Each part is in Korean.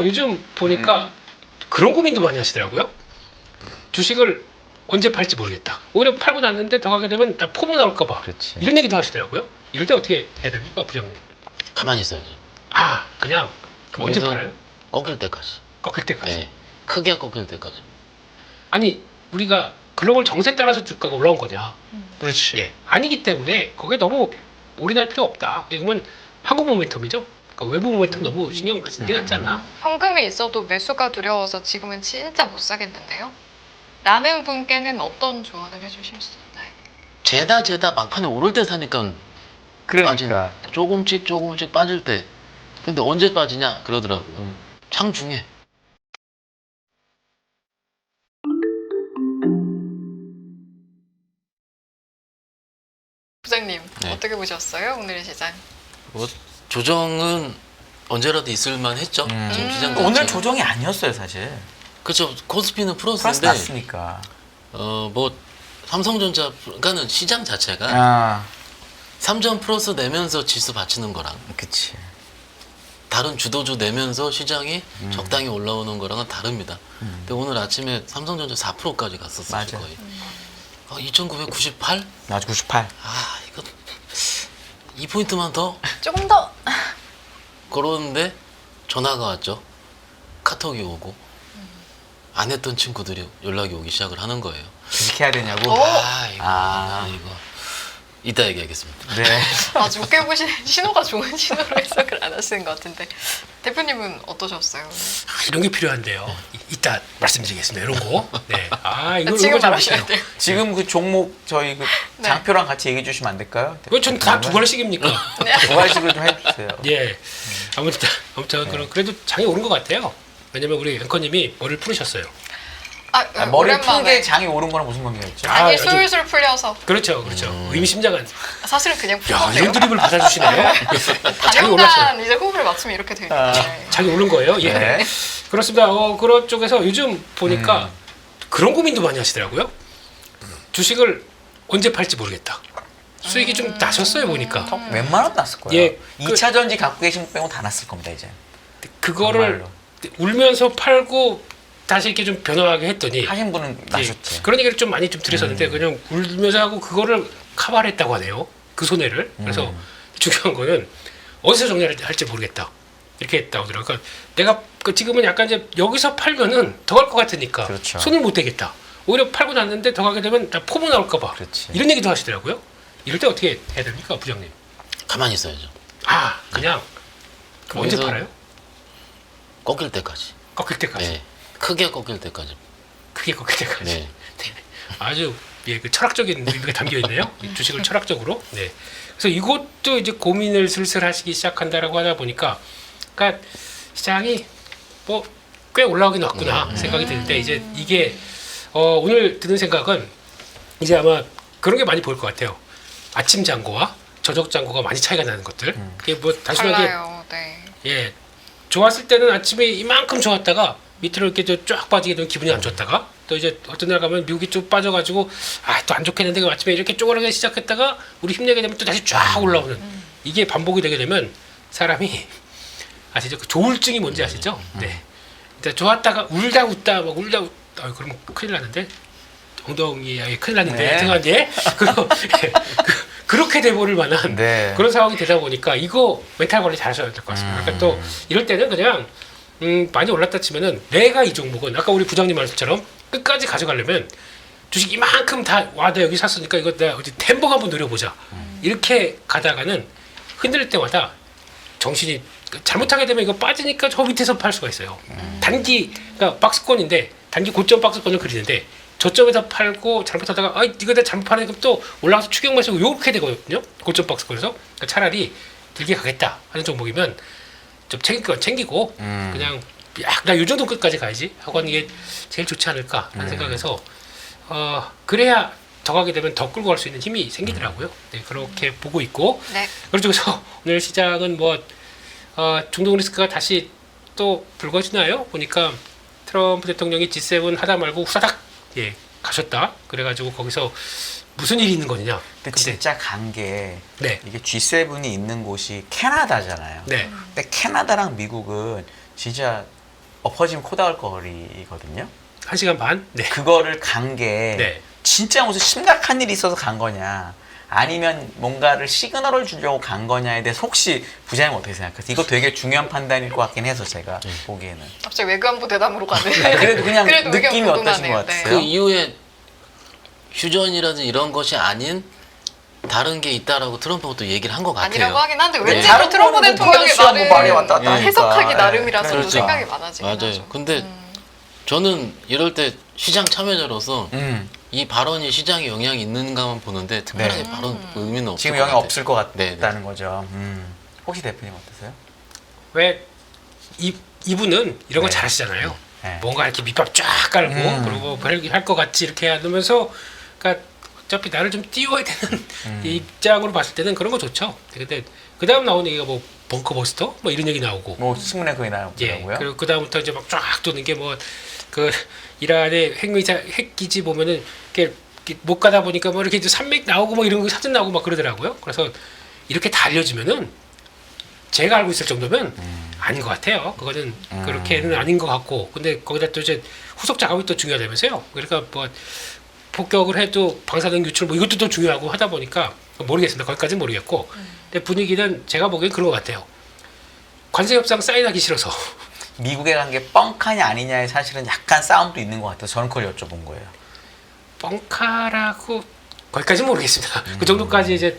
요즘 보니까 그런 고민도 많이 하시더라고요. 주식을 언제 팔지 모르겠다. 오히려 팔고 났는데 더 가게 되면 나 포모 나올까봐. 그렇지. 이런 얘기도 하시더라고요. 이럴 때 어떻게 해야 됩니까, 부장님? 가만히 있어야지. 아, 그냥 그럼 언제 거기서 팔아요? 꺾일 때까지. 꺾일 때까지. 네. 크게 꺾일 때까지. 아니, 우리가 글로벌 정세에 따라서 주가가 올라온 거냐? 그렇지. 예. 아니기 때문에 거기에 너무 올인할 필요 없다. 지금은 한국 모멘텀이죠. 그러니까 외부 모멘텀 너무 신경 쓰는 게 낫지 않나? 현금이 있어도 매수가 두려워서 지금은 진짜 못 사겠는데요? 라는 분께는 어떤 조언을 해주실 수 있나요? 재다 막판에 오를 때 사니까 그러니까. 조금씩 빠질 때. 근데 언제 빠지냐 그러더라고요. 창중에. 부장님 네. 어떻게 보셨어요? 오늘 시장? 뭐 조정은 언제라도 있을만 했죠. 지금 시장 오늘 자체가. 조정이 아니었어요, 사실. 그렇죠. 코스피는 플러스 플러스인데 났으니까. 뭐 삼성전자가는 시장 자체가 아, 3점 플러스 내면서 지수 받치는 거랑 그치. 다른 주도주 내면서 시장이 적당히 올라오는 거랑은 다릅니다. 근데 오늘 아침에 삼성전자 4%까지 갔었어요. 맞아. 거의. 2998? 나 98. 아, 이거 2포인트만 더 조금 더 걸었는데 전화가 왔죠. 카톡이 오고 안 했던 친구들이 연락이 오기 시작을 하는 거예요. 주식해야 되냐고? 이거 이따 얘기하겠습니다. 네. 아주 웃겨 보시는 신호가 좋은 신호로 해석을 안 하시는 것 같은데 대표님은 어떠셨어요? 오늘? 이런 게 필요한데요. 이따 말씀드리겠습니다. 이런 거. 네. 이거 지금 잘 말하셔야 아시네요. 돼요. 지금 그 종목 저희 그 네. 장표랑 같이 얘기해 주시면 안 될까요? 왜 전 다 두 발씩입니까? 두 발씩을 좀 해주세요. 예. 아무튼 그래도 장이 오른 것 같아요. 왜냐면 우리 앵커님이 머리를 풀으셨어요. 머리를 푼 오랜만에 게 장이 오른 거랑 무슨 관계가 있죠? 아, 아니 아주- 술술 풀려서 그렇죠. 의미심장한. 사실은 그냥 푼 야, 건데요. 이런 드립을 받아주시네. 장이 올랐어요. 단연간 이제 호흡을 맞추면 이렇게 되는 거예요. 장이 오른 거예요. 예. 네. 그렇습니다. 그런 쪽에서 요즘 보니까 그런 고민도 많이 하시더라고요. 주식을 언제 팔지 모르겠다. 수익이 좀 나셨어요 보니까. 웬만하면 났을 거예요. 예, 2차 전지 갖고 계신 분 빼고 다 났을 겁니다, 이제. 그거를 정말로. 울면서 팔고 다시 이렇게 좀 변화하게 했더니 하신 분은 예, 나셨지. 그런 얘기를 좀 많이 좀 드렸었는데 그냥 울면서 하고 그거를 카바를 했다고 하네요. 그 손해를. 그래서 중요한 거는 어디서 정리를 할지 모르겠다. 이렇게 했다고 하더라고요. 그러니까 내가 지금은 약간 이제 여기서 팔면은 더 갈 것 같으니까 그렇죠. 손을 못 대겠다. 오히려 팔고 났는데 더 가게 되면 나 포모 나올까 봐. 그렇지. 이런 얘기도 하시더라고요. 이럴 때 어떻게 해야 됩니까, 부장님? 가만히 있어야죠. 그냥 그럼 언제 거기서- 팔아요? 꺾일 때까지. 꺾일 때까지. 네. 크게 꺾일 때까지. 크게 꺾일 때까지. 네. 아주 그 철학적인 의미가 담겨 있네요. 주식을 철학적으로. 네. 그래서 이것도 이제 고민을 슬슬 하시기 시작한다라고 하다 보니까, 그러니까 시장이 뭐 꽤 올라오긴 왔구나 생각이 드는데 이제 이게 오늘 드는 생각은 이제 아마 그런 게 많이 보일 것 같아요. 아침 잔고와 저녁 잔고가 많이 차이가 나는 것들. 그게 뭐 단순하게 달라요. 네. 예 좋았을 때는 아침에 이만큼 좋았다가 밑으로 이렇게 쫙 빠지게 되면 기분이 안 좋았다가 또 이제 어떤 날 가면 미국이 쭉 빠져가지고 또 안 좋겠는데 그 아침에 이렇게 쪼그라게 시작했다가 우리 힘내게 되면 또 다시 쫙 올라오는 이게 반복이 되게 되면 사람이 아시죠? 그 조울증이 뭔지 아시죠? 네. 일단 좋았다가 울다 웃다 막 울다 웃다 그러면 큰일 나는데 엉덩이에 큰일 났는데 네. 등한데 그렇게 돼버릴 만한 네. 그런 상황이 되다 보니까 이거 멘탈 관리 잘 하셔야 될 것 같습니다. 그러니까 또 이럴 때는 그냥 많이 올랐다 치면은 내가 이 종목은 아까 우리 부장님 말씀처럼 끝까지 가져가려면 주식 이만큼 다 나 여기 샀으니까 이거 내가 어디 템복 한번 노려보자 이렇게 가다가는 흔들 때마다 정신이 잘못하게 되면 이거 빠지니까 저 밑에서 팔 수가 있어요. 단기 그러니까 박스권인데 단기 고점 박스권을 그리는데 저점에서 팔고 잘못하다가 이거 내가 잘못 파네 그럼 또 올라가서 추격 마시고 요렇게 되거든요. 고점 박스권에서 그러니까 차라리 길게 가겠다 하는 종목이면 좀 챙길 건 챙기고 그냥 나 요 정도 끝까지 가야지 하고 하는 게 제일 좋지 않을까 하는 생각에서 그래야 더 가게 되면 더 끌고 갈 수 있는 힘이 생기더라고요. 네, 그렇게 보고 있고 네. 그래서 오늘 시장은 뭐 중동 리스크가 다시 또 불거지나요? 보니까 트럼프 대통령이 G7 하다 말고 후다닥 가셨다. 그래가지고 거기서 무슨 일이 있는 거냐? 근데 진짜 간 게 네. 이게 G7이 있는 곳이 캐나다잖아요. 네. 근데 캐나다랑 미국은 진짜 엎어지면 코 닿을 거리거든요. 1시간 반? 네. 그거를 간 게 네. 진짜 무슨 심각한 일이 있어서 간 거냐 아니면 뭔가를 시그널을 주려고 간 거냐에 대해서 혹시 부장님 어떻게 생각하세요? 이거 되게 중요한 판단일 것 같긴 해서 제가 보기에는. 갑자기 외교안보 대담으로 가네. 그래도 그냥 그래도 의견 느낌이 어떠신 궁금하네요. 것 네. 같으세요? 그 이후에 휴전이라든지 이런 것이 아닌 다른 게 있다라고 트럼프가 또 얘기를 한 것 같아요. 아니라고 하긴 한데 네. 왠지 다른 또 트럼프 거는 대통령의 뭐 말이 말을 왔다 갔다 하니까. 해석하기 네. 나름이라서 또 그러니까. 생각이 많아지긴 맞아요. 하죠. 근데 저는 이럴 때 시장 참여자로서 이 발언이 시장에 영향이 있는가만 보는데 특별하게 네. 발언 의미는 없을 지금 것 영향 같아요. 없을 것 같다는 네, 네. 거죠. 혹시 대표님 어떠세요? 왜 이분은 이런 거 네. 잘하시잖아요. 네. 뭔가 이렇게 밑밥 쫙 깔고 그리고 할 것 같이 이렇게 하면서 그러니까 어차피 나를 좀 띄워야 되는 이 입장으로 봤을 때는 그런 거 좋죠. 근데 그 다음 나오는 얘기가 뭐 벙커버스터 뭐 이런 얘기 나오고 뭐 신문에 그게 예 나오고요. 그리고 그 다음부터 이제 막 쫙 도는 게 뭐 그 이란의 핵기지 보면은 이렇게 못 가다 보니까 뭐 이렇게 이제 산맥 나오고 뭐 이런 거 사진 나오고 막 그러더라고요. 그래서 이렇게 다 알려지면은 제가 알고 있을 정도면 아닌 것 같아요. 그거는 그렇게는 아닌 것 같고, 근데 거기다 또 이제 후속 작업이 또 중요하다면서요. 그러니까 뭐 폭격을 해도 방사능 유출 뭐 이것도 또 중요하고 하다 보니까 모르겠습니다. 거기까지는 모르겠고, 근데 분위기는 제가 보기엔 그런 것 같아요. 관세 협상 사인하기 싫어서. 미국에 간 게 뻥카냐 아니냐에 사실은 약간 싸움도 있는 것 같아서 저는 그걸 여쭤본 거예요. 뻥카라고 거기까지는 모르겠습니다. 그 정도까지 이제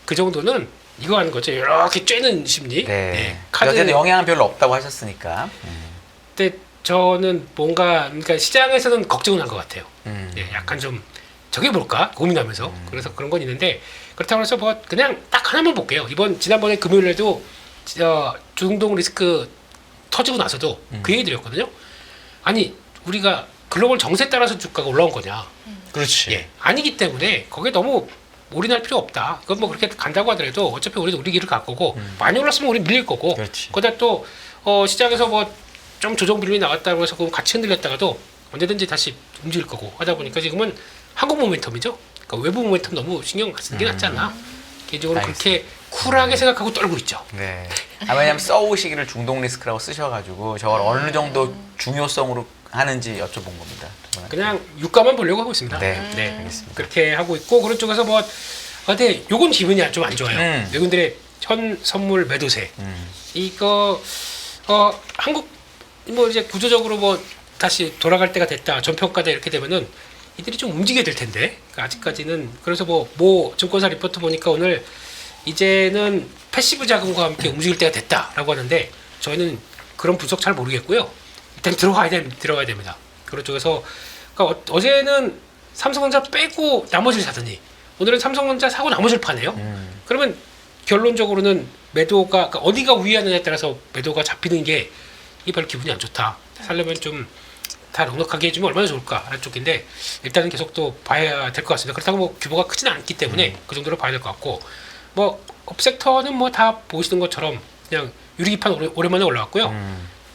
그 정도는 이거 하는 거죠. 이렇게 쬐는 심리. 네. 카드 어쨌든 영향은 별로 없다고 하셨으니까. 근데 저는 뭔가 그러니까 시장에서는 걱정은 한 것 같아요. 음. 예, 약간 좀 저게 뭘까 고민하면서 그래서 그런 건 있는데 그렇다고 해서 뭐 그냥 딱 하나만 볼게요. 지난번에 금요일에도 중동 리스크 터지고 나서도 그 얘기 드렸거든요. 아니 우리가 글로벌 정세에 따라서 주가가 올라온 거냐? 그렇지. 예, 아니기 때문에 거기에 너무 올인할 필요 없다. 그건 뭐 그렇게 간다고 하더라도 어차피 우리도 우리 길을 갈 거고 많이 올랐으면 우리 밀릴 거고. 그렇지. 거기다 또 시장에서 뭐 좀 조정 빌미 나왔다고 해서 그럼 같이 흔들렸다가도 언제든지 다시 움직일 거고 하다 보니까 지금은 한국 모멘텀이죠. 그러니까 외부 모멘텀 너무 신경 쓰는 게 낫지 않나? 개인적으로 그렇게 쿨하게 생각하고 떨고 있죠. 네. 왜냐면 써오 시기를 중동 리스크라고 쓰셔가지고 저걸 어느 정도 중요성으로 하는지 여쭤본 겁니다. 그냥 유가만 보려고 하고 있습니다. 네, 알겠습니다. 그렇게 하고 있고 그런 쪽에서 뭐 근데 요건 기분이 좀 안 좋아요. 외국인들의 현 선물 매도세 이거 한국 뭐 이제 구조적으로 뭐 다시 돌아갈 때가 됐다 전평가다 이렇게 되면은 이들이 좀 움직여야 될 텐데 그러니까 아직까지는 그래서 뭐 증권사 리포트 보니까 오늘 이제는 패시브 자금과 함께 움직일 때가 됐다라고 하는데 저희는 그런 분석 잘 모르겠고요. 일단 들어가야 됩니다. 그런 쪽에서 그러니까 어제는 삼성전자 빼고 나머지를 사더니 오늘은 삼성전자 사고 나머지를 파네요. 그러면 결론적으로는 매도가 그러니까 어디가 우위하느냐에 따라서 매도가 잡히는 게 이게 별로 기분이 안 좋다. 살려면 좀 다 넉넉하게 해주면 얼마나 좋을까라는 쪽인데 일단은 계속 또 봐야 될 것 같습니다. 그렇다고 뭐 규모가 크지는 않기 때문에 그 정도로 봐야 될 것 같고 뭐 업섹터는 뭐 다 보시는 것처럼 그냥 유리기판 오랜만에 올라왔고요.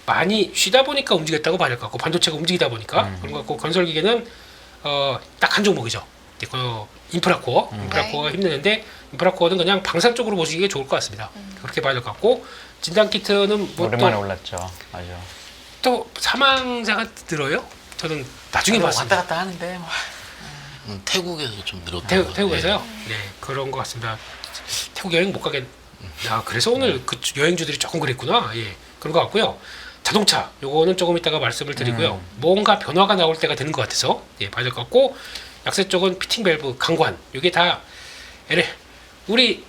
많이 쉬다 보니까 움직였다고 봐야 될 것 같고 반도체가 움직이다 보니까 그런 것 같고 건설기계는 딱 한 종목이죠. 인프라코어 인프라코어가 힘내는데 인프라코어는 그냥 방산 쪽으로 보시기에 좋을 것 같습니다. 그렇게 봐야 될 것 같고 진단키트는 뭐 오랜만에 올랐죠. 맞아. 또 사망자가 늘어요? 저는 나중에 왔다 봤습니다. 갔다 하는데 뭐. 태국에서 좀 늘었던 것 같아요. 태국에서요? 네, 그런 것 같습니다. 태국 여행 못 가겠. 그래서 오늘 그 여행주들이 조금 그랬구나. 예, 그런 것 같고요. 자동차 요거는 조금 이따가 말씀을 드리고요. 뭔가 변화가 나올 때가 되는 것 같아서 예, 봐야 될 것 같고 약세 쪽은 피팅 밸브 강관 이게 다 우리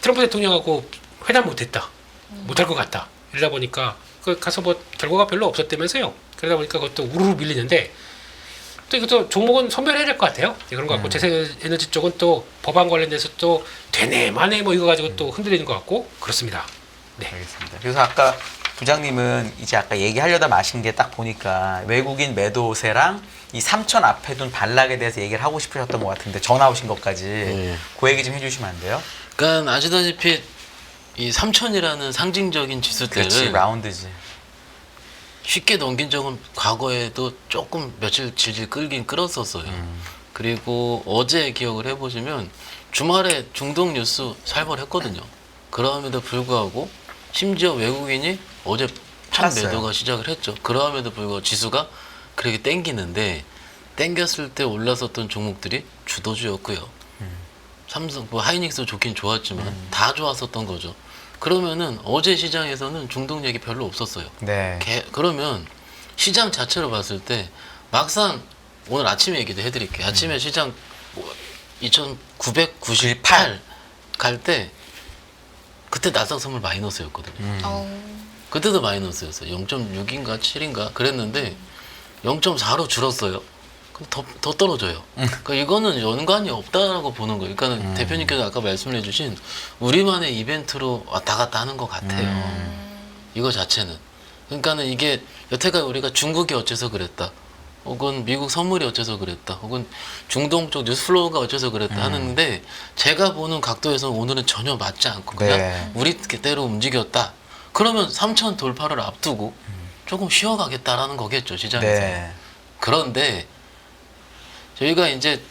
트럼프 대통령하고 회담 못했다, 못할 것 같다 이러다 보니까 가서 뭐 결과가 별로 없었다면서요. 그러다 보니까 그것도 우르르 밀리는데 또 이것도 종목은 선별해야 될 것 같아요. 그런 것 같고 재생에너지 쪽은 또 법안 관련돼서 또 되네 마네 뭐 이거 가지고 또 흔들리는 것 같고 그렇습니다. 네. 알겠습니다. 그래서 아까 부장님은 이제 아까 얘기하려다 마신 게 딱 보니까 외국인 매도세랑 이 3천 앞에 둔 반락에 대해서 얘기를 하고 싶으셨던 것 같은데 전화 오신 것까지 그 얘기 좀 해주시면 안 돼요? 그러니까 아시다시피 이 3천이라는 상징적인 지수대를 그렇지, 라운드지. 쉽게 넘긴 적은 과거에도 조금 며칠 질질 끌긴 끌었었어요. 그리고 어제 기억을 해보시면 주말에 중동 뉴스 살벌했거든요. 그럼에도 불구하고 심지어 외국인이 어제 첫 팔았어요. 매도가 시작을 했죠. 그럼에도 불구하고 지수가 그렇게 땡기는데 땡겼을 때 올라섰던 종목들이 주도주였고요. 삼성, 뭐 하이닉스 좋긴 좋았지만 다 좋았었던 거죠. 그러면은 어제 시장에서는 중동력이 별로 없었어요. 네. 그러면 시장 자체로 봤을 때 막상 오늘 아침에 얘기도 해드릴게요. 아침에 시장 2,998 갈 때 그때 나스닥 선물 마이너스였거든요. 그때도 마이너스였어요. 0.6인가 7인가 그랬는데 0.4로 줄었어요. 그럼 더 떨어져요. 그러니까 이거는 연관이 없다라고 보는 거예요. 그러니까 대표님께서 아까 말씀해주신 우리만의 이벤트로 왔다 갔다 하는 것 같아요. 이거 자체는. 그러니까는 이게 여태까지 우리가 중국이 어째서 그랬다. 혹은 미국 선물이 어째서 그랬다. 혹은 중동 쪽 뉴스플로우가 어째서 그랬다 하는데 제가 보는 각도에서는 오늘은 전혀 맞지 않고 그냥 네. 우리 뜻대로 움직였다. 그러면 3천 돌파를 앞두고 조금 쉬어가겠다라는 거겠죠, 시장에서. 네. 그런데 저희가 이제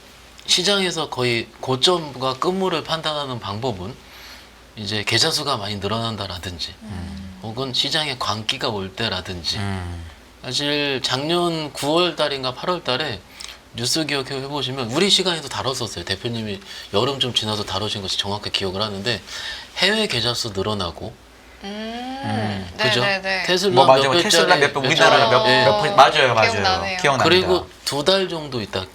시장에서 거의 고점과 끝물을 판단하는 방법은 이제 계좌 수가 많이 늘어난다라든지 혹은 시장에 광기가 올 때라든지 사실 작년 9월 달인가 8월 달에 뉴스 기억해 보시면 우리 시간에도 다뤘었어요. 대표님이 여름 좀 지나서 다루신 것이 정확하게 기억을 하는데 해외 계좌 수 늘어나고 그죠? 네네네. 테슬라 뭐 맞아요. 몇 배짜리 테슬라 몇 배, 몇 우리나라 배짜리, 몇, 예. 몇 분, 맞아요, 맞아요. 기억나네요. 기억납니다. 그리고 2달 정도 있다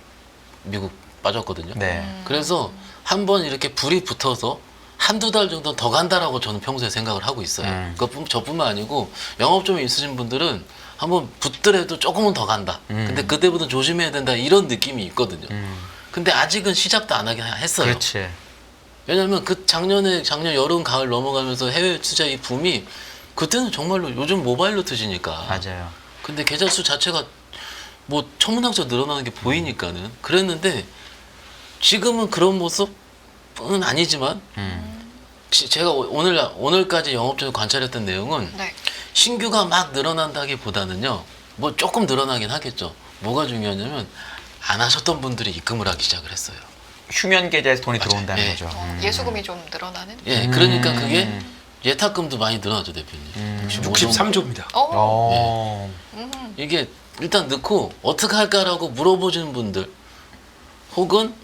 미국 빠졌거든요. 네. 그래서 한번 이렇게 불이 붙어서 한두 달 정도 더 간다라고 저는 평소에 생각을 하고 있어요. 저뿐만 아니고 영업 좀 있으신 분들은 한번 붙더라도 조금은 더 간다. 근데 그때부터 조심해야 된다 이런 느낌이 있거든요. 근데 아직은 시작도 안 하긴 했어요. 그렇지. 왜냐면 그 작년 여름 가을 넘어가면서 해외 투자 이 붐이 그때는 정말로 요즘 모바일로 트시니까. 맞아요. 근데 계좌 수 자체가 뭐 천문학적 늘어나는 게 보이니까는 그랬는데 지금은 그런 모습은 아니지만 제가 오늘까지 영업적으로 관찰했던 내용은 네. 신규가 막 늘어난다기보다는요 뭐 조금 늘어나긴 하겠죠. 뭐가 중요하냐면 안 하셨던 분들이 입금을 하기 시작을 했어요. 휴면 계좌에서 돈이 맞아요. 들어온다는 예. 거죠. 예수금이 좀 늘어나는? 예, 그러니까 그게 예탁금도 많이 늘어나죠, 대표님. 63조입니다. 어. 이게 일단 넣고 어떻게 할까라고 물어보시는 분들 혹은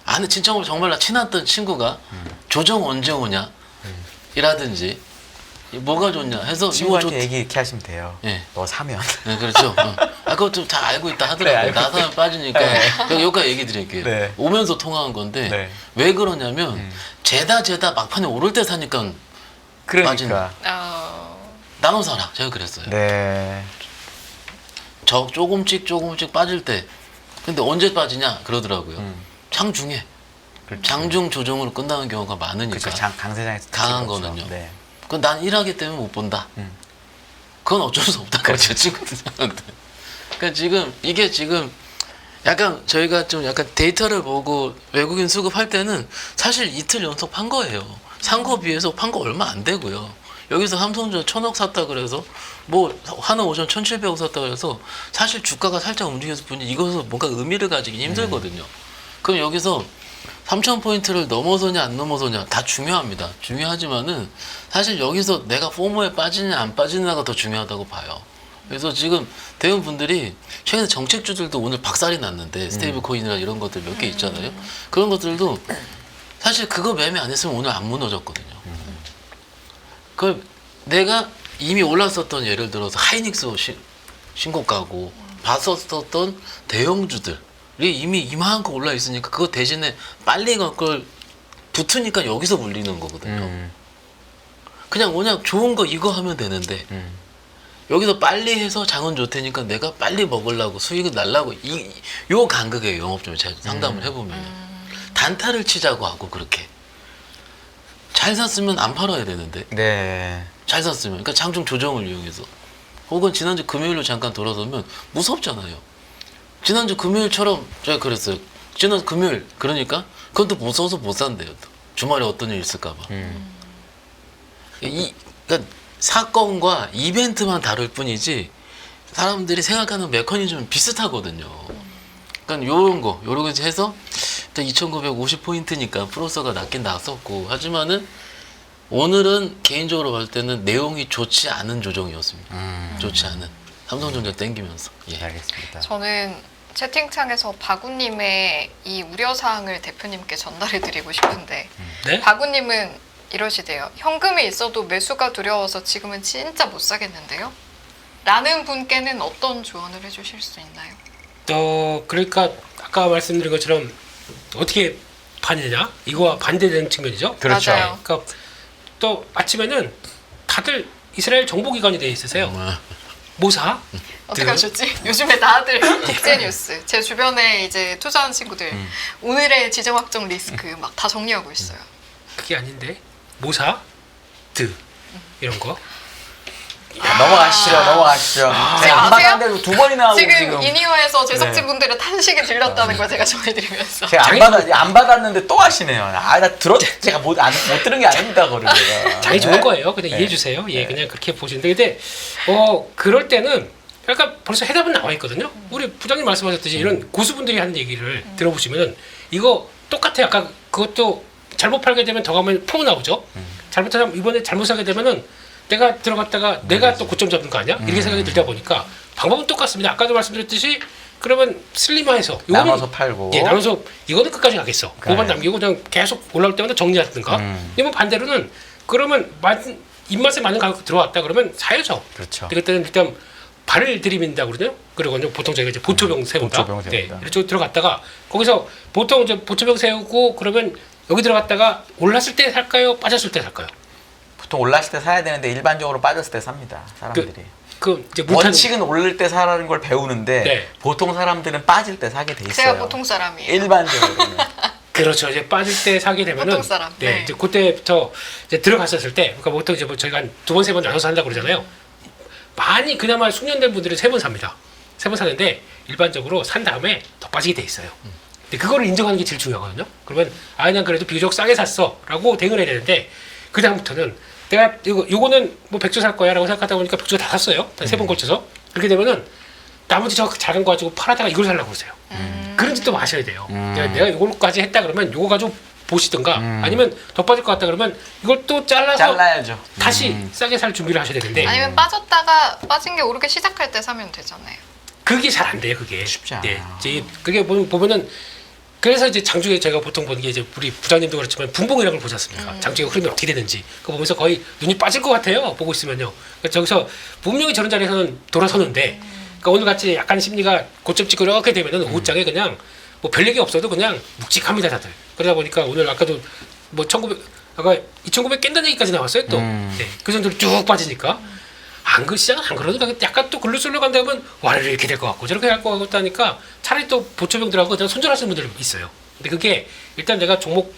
아는 친척을 정말 친했던 친구가 조정 언제 오냐 이라든지 뭐가 좋냐 해서 이거 친구한테 좋 얘기 이렇게 하시면 돼요. 예. 너 사면. 네, 그렇죠. 그것도 다 알고 있다 하더라고요. 네, 알고 나사면 빠지니까 여기까지 얘기 드릴게요. 네. 오면서 통화한 건데 네. 왜 그러냐면 재다 막판에 오를 때 사니까 그러니까. 나눠 사라. 제가 그랬어요. 네. 저 조금씩 빠질 때 근데 언제 빠지냐 그러더라고요. 장중에 장중 조정으로 끝나는 경우가 많으니까 그렇죠. 강세장에서 강한 그렇죠. 거는요. 네. 그건 난 일하기 때문에 못 본다. 그건 어쩔 수 없다. 그렇죠. 친구들한테. 그러니까 지금 이게 지금 약간 저희가 좀 약간 데이터를 보고 외국인 수급할 때는 사실 이틀 연속 판 거예요. 산 거 비해서 판 거 얼마 안 되고요. 여기서 삼성전 1,000억 샀다 그래서 뭐 하나오션 1,700억 샀다 그래서 사실 주가가 살짝 움직였을 뿐이 이것은 뭔가 의미를 가지기 힘들거든요. 그럼 여기서 3,000포인트를 넘어서냐 안 넘어서냐 다 중요합니다. 중요하지만은 사실 여기서 내가 포모에 빠지냐 안 빠지냐가 더 중요하다고 봐요. 그래서 지금 대부분 분들이 최근에 정책주들도 오늘 박살이 났는데 스테이블 코인이나 이런 것들 몇 개 있잖아요. 그런 것들도 사실 그거 매매 안 했으면 오늘 안 무너졌거든요. 그걸 내가 이미 올랐었던 예를 들어서 하이닉스 신고가고 봤었던 대형주들이 이미 이만큼 올라 있으니까 그거 대신에 빨리 그걸 붙으니까 여기서 물리는 거거든요. 그냥 그냥 좋은 거 이거 하면 되는데 여기서 빨리 해서 장은 좋다니까 내가 빨리 먹으려고 수익을 날라고 요 간극이에요. 영업점에 제가 상담을 해보면 단타를 치자고 하고 그렇게 잘 샀으면 안 팔아야 되는데 네. 잘 샀으면 그러니까 장중 조정을 이용해서 혹은 지난주 금요일로 잠깐 돌아서면 무섭잖아요. 지난주 금요일처럼 제가 그랬어요. 지난 금요일 그러니까 그건 또 무서워서 못 산대요. 또. 주말에 어떤 일 있을까 봐. 그러니까 사건과 이벤트만 다를 뿐이지 사람들이 생각하는 메커니즘은 비슷하거든요. 그러니까 요렇게 해서 2,950포인트니까 프로서가 낮긴 낮았고 하지만은 오늘은 개인적으로 볼 때는 내용이 좋지 않은 조정이었습니다. 좋지 않은 삼성전자 땡기면서. 예. 알겠습니다. 저는 채팅창에서 바구님의 이 우려사항을 대표님께 전달해드리고 싶은데 네? 바구님은 이러시대요. 현금이 있어도 매수가 두려워서 지금은 진짜 못 사겠는데요? 라는 분께는 어떤 조언을 해주실 수 있나요? 그러니까 아까 말씀드린 것처럼 어떻게 반대냐? 이거와 반대되는 측면이죠. 그렇죠. 맞아요. 그러니까 또 아침에는 다들 이스라엘 정보기관이 돼 있으세요. 모사. 어떻게 그- 하셨지? 요즘에 다들 국제뉴스 제 주변에 이제 투자한 친구들 오늘의 지정 확정 리스크 막 다 정리하고 있어요. 그게 아닌데 모사, 드 이런 거. 넘어가시죠. 넘어가시죠. 제가 안 아세요? 받았는데 두 번이나 하고 지금 이니어에서 네. 제작진분들은 탄식이 들렸다는 걸 제가 전해드리면서 제가 안 받았는데 또 하시네요. 나 제가 못 들은 게 아닙니다, 그거를. 제가. 장이 좋은 거예요. 그냥 네. 이해해 주세요. 예, 그냥 그렇게 보시는데 근데 그럴 때는 약간 벌써 해답은 나와 있거든요. 우리 부장님 말씀하셨듯이 이런 고수분들이 하는 얘기를 들어보시면은 이거 똑같아요. 아까 그것도 잘못 팔게 되면 더 가면 포 나오죠. 잘못하면 이번에 잘못 사게 되면은 내가 들어갔다가 내가 또 고점 잡는 거 아니야? 이렇게 생각이 들다 보니까 방법은 똑같습니다. 아까도 말씀드렸듯이 그러면 슬림화해서 요거는- 나눠서 팔고. 예, 나눠서 이거는 끝까지 가겠어. 그래. 그거만 남기고 그냥 계속 올라올 때마다 정리하든가. 이건 반대로는 그러면 입맛에 맞는 가격 들어왔다 그러면 사야죠. 그렇죠. 근데 그때는 일단 발을 들이민다 그러죠. 그러거든요. 보통 저희가 이제 보초병 세운다. 보초병 세운다. 네, 이쪽 들어갔다가 거기서 보통 이제 보초병 세우고 그러면 여기 들어갔다가 올랐을 때 살까요? 빠졌을 때 살까요? 보통 올랐을 때 사야 되는데 일반적으로 빠졌을 때 삽니다. 사람들이. 그 이제 못하는 원칙은 오를 때 사라는 걸 배우는데 네. 보통 사람들은 빠질 때 사게 돼 있어요. 제가 보통 사람이에요. 일반적으로는. 그렇죠. 이제 빠질 때 사게 되면은 보통 사람. 네, 네. 이제 그때부터 이제 들어갔었을 때 그러니까 보통 이제 뭐 저희가 한 두 번 세 번 나눠서 한다고 그러잖아요. 많이 그나마 숙련된 분들은 세 번 삽니다. 세 번 사는데 일반적으로 산 다음에 더 빠지게 돼 있어요. 근데 그거를 인정하는 게 제일 중요하거든요. 그러면 그냥 그래도 비교적 싸게 샀어라고 대응을 해야 되는데 그 다음부터는 내가 요거는 뭐 백조 살 거야라고 생각하다 보니까 백조가 다 샀어요. 세 번 걸쳐서 그렇게 되면은 나머지 저 작은 거 가지고 팔았다가 이걸 살라고 그러세요. 그런 짓도 마셔야 돼요. 내가 이걸까지 했다 그러면 요거 가지고 보시든가 아니면 더 빠질 것 같다 그러면 이걸 또 잘라서 잘라야죠. 다시 싸게 살 준비를 하셔야 되는데 아니면 빠졌다가 빠진 게 오르기 시작할 때 사면 되잖아요. 그게 잘 안 돼요. 그게 쉽지 않아요. 네, 이제 그게 보면은 그래서 이제 장중에 제가 보통 보는 게 이제 우리 부장님도 그렇지만 분봉이라는 걸 보지 않습니까? 장중에 흐름이 어떻게 되는지 그거 보면서 거의 눈이 빠질 것 같아요. 보고 있으면요. 그러니까 저기서 분명히 저런 자리에서는 돌아서는데 그러니까 오늘 같이 약간 심리가 고점 찍고 이렇게 되면은 오후장에 그냥 뭐 별 얘기 없어도 그냥 묵직합니다 다들. 그러다 보니까 오늘 아까도 뭐 2,900 깬다는 얘기까지 나왔어요 또. 네, 그 정도로 쭉 빠지니까. 시장은 안 그러니까 약간 또 글루슬러 간다 하면 와르르 이렇게 될 것 같고 저렇게 할 것 같고 하니까 차라리 또 보초병들하고 그냥 손절하시는 분들 있어요. 근데 그게 일단 내가 종목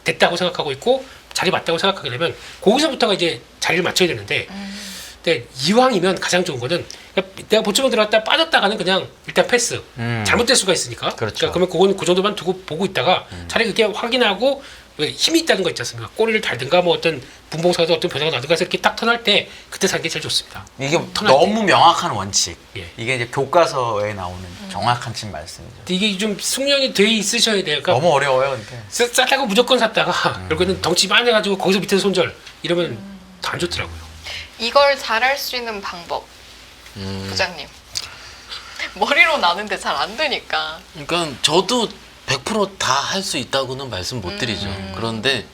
됐다고 생각하고 있고 자리 맞다고 생각하게 되면 거기서부터가 이제 자리를 맞춰야 되는데 근데 이왕이면 가장 좋은 거는 내가 보초병 들어갔다 빠졌다가는 그냥 일단 패스. 잘못될 수가 있으니까. 그렇죠. 그러니까 그러면 그거는 그 정도만 두고 보고 있다가 차라리 그게 확인하고 왜 힘이 있다는 거 있지 않습니까? 꼬리를 달든가 뭐 어떤 분봉사에서 어떤 변화가 나든가 해서 이렇게 딱 턴할 때 그때 사는 게 제일 좋습니다. 이게 턴할 너무 명확한 원칙. 예. 이게 이제 교과서에 나오는 정확한 친 말씀이죠. 근데 이게 좀 숙련이 돼 있으셔야 돼요. 그러니까 너무 어려워요, 근데. 쌌다고 무조건 샀다가 결국에는 덩치 많이 해가지고 거기서 밑에서 손절 이러면 더 안 좋더라고요. 이걸 잘할 수 있는 방법, 부장님. 머리로 나는데 잘 안 되니까. 그러니까 저도 100%다 할 수 있다고는 말씀 못 드리죠. 그런데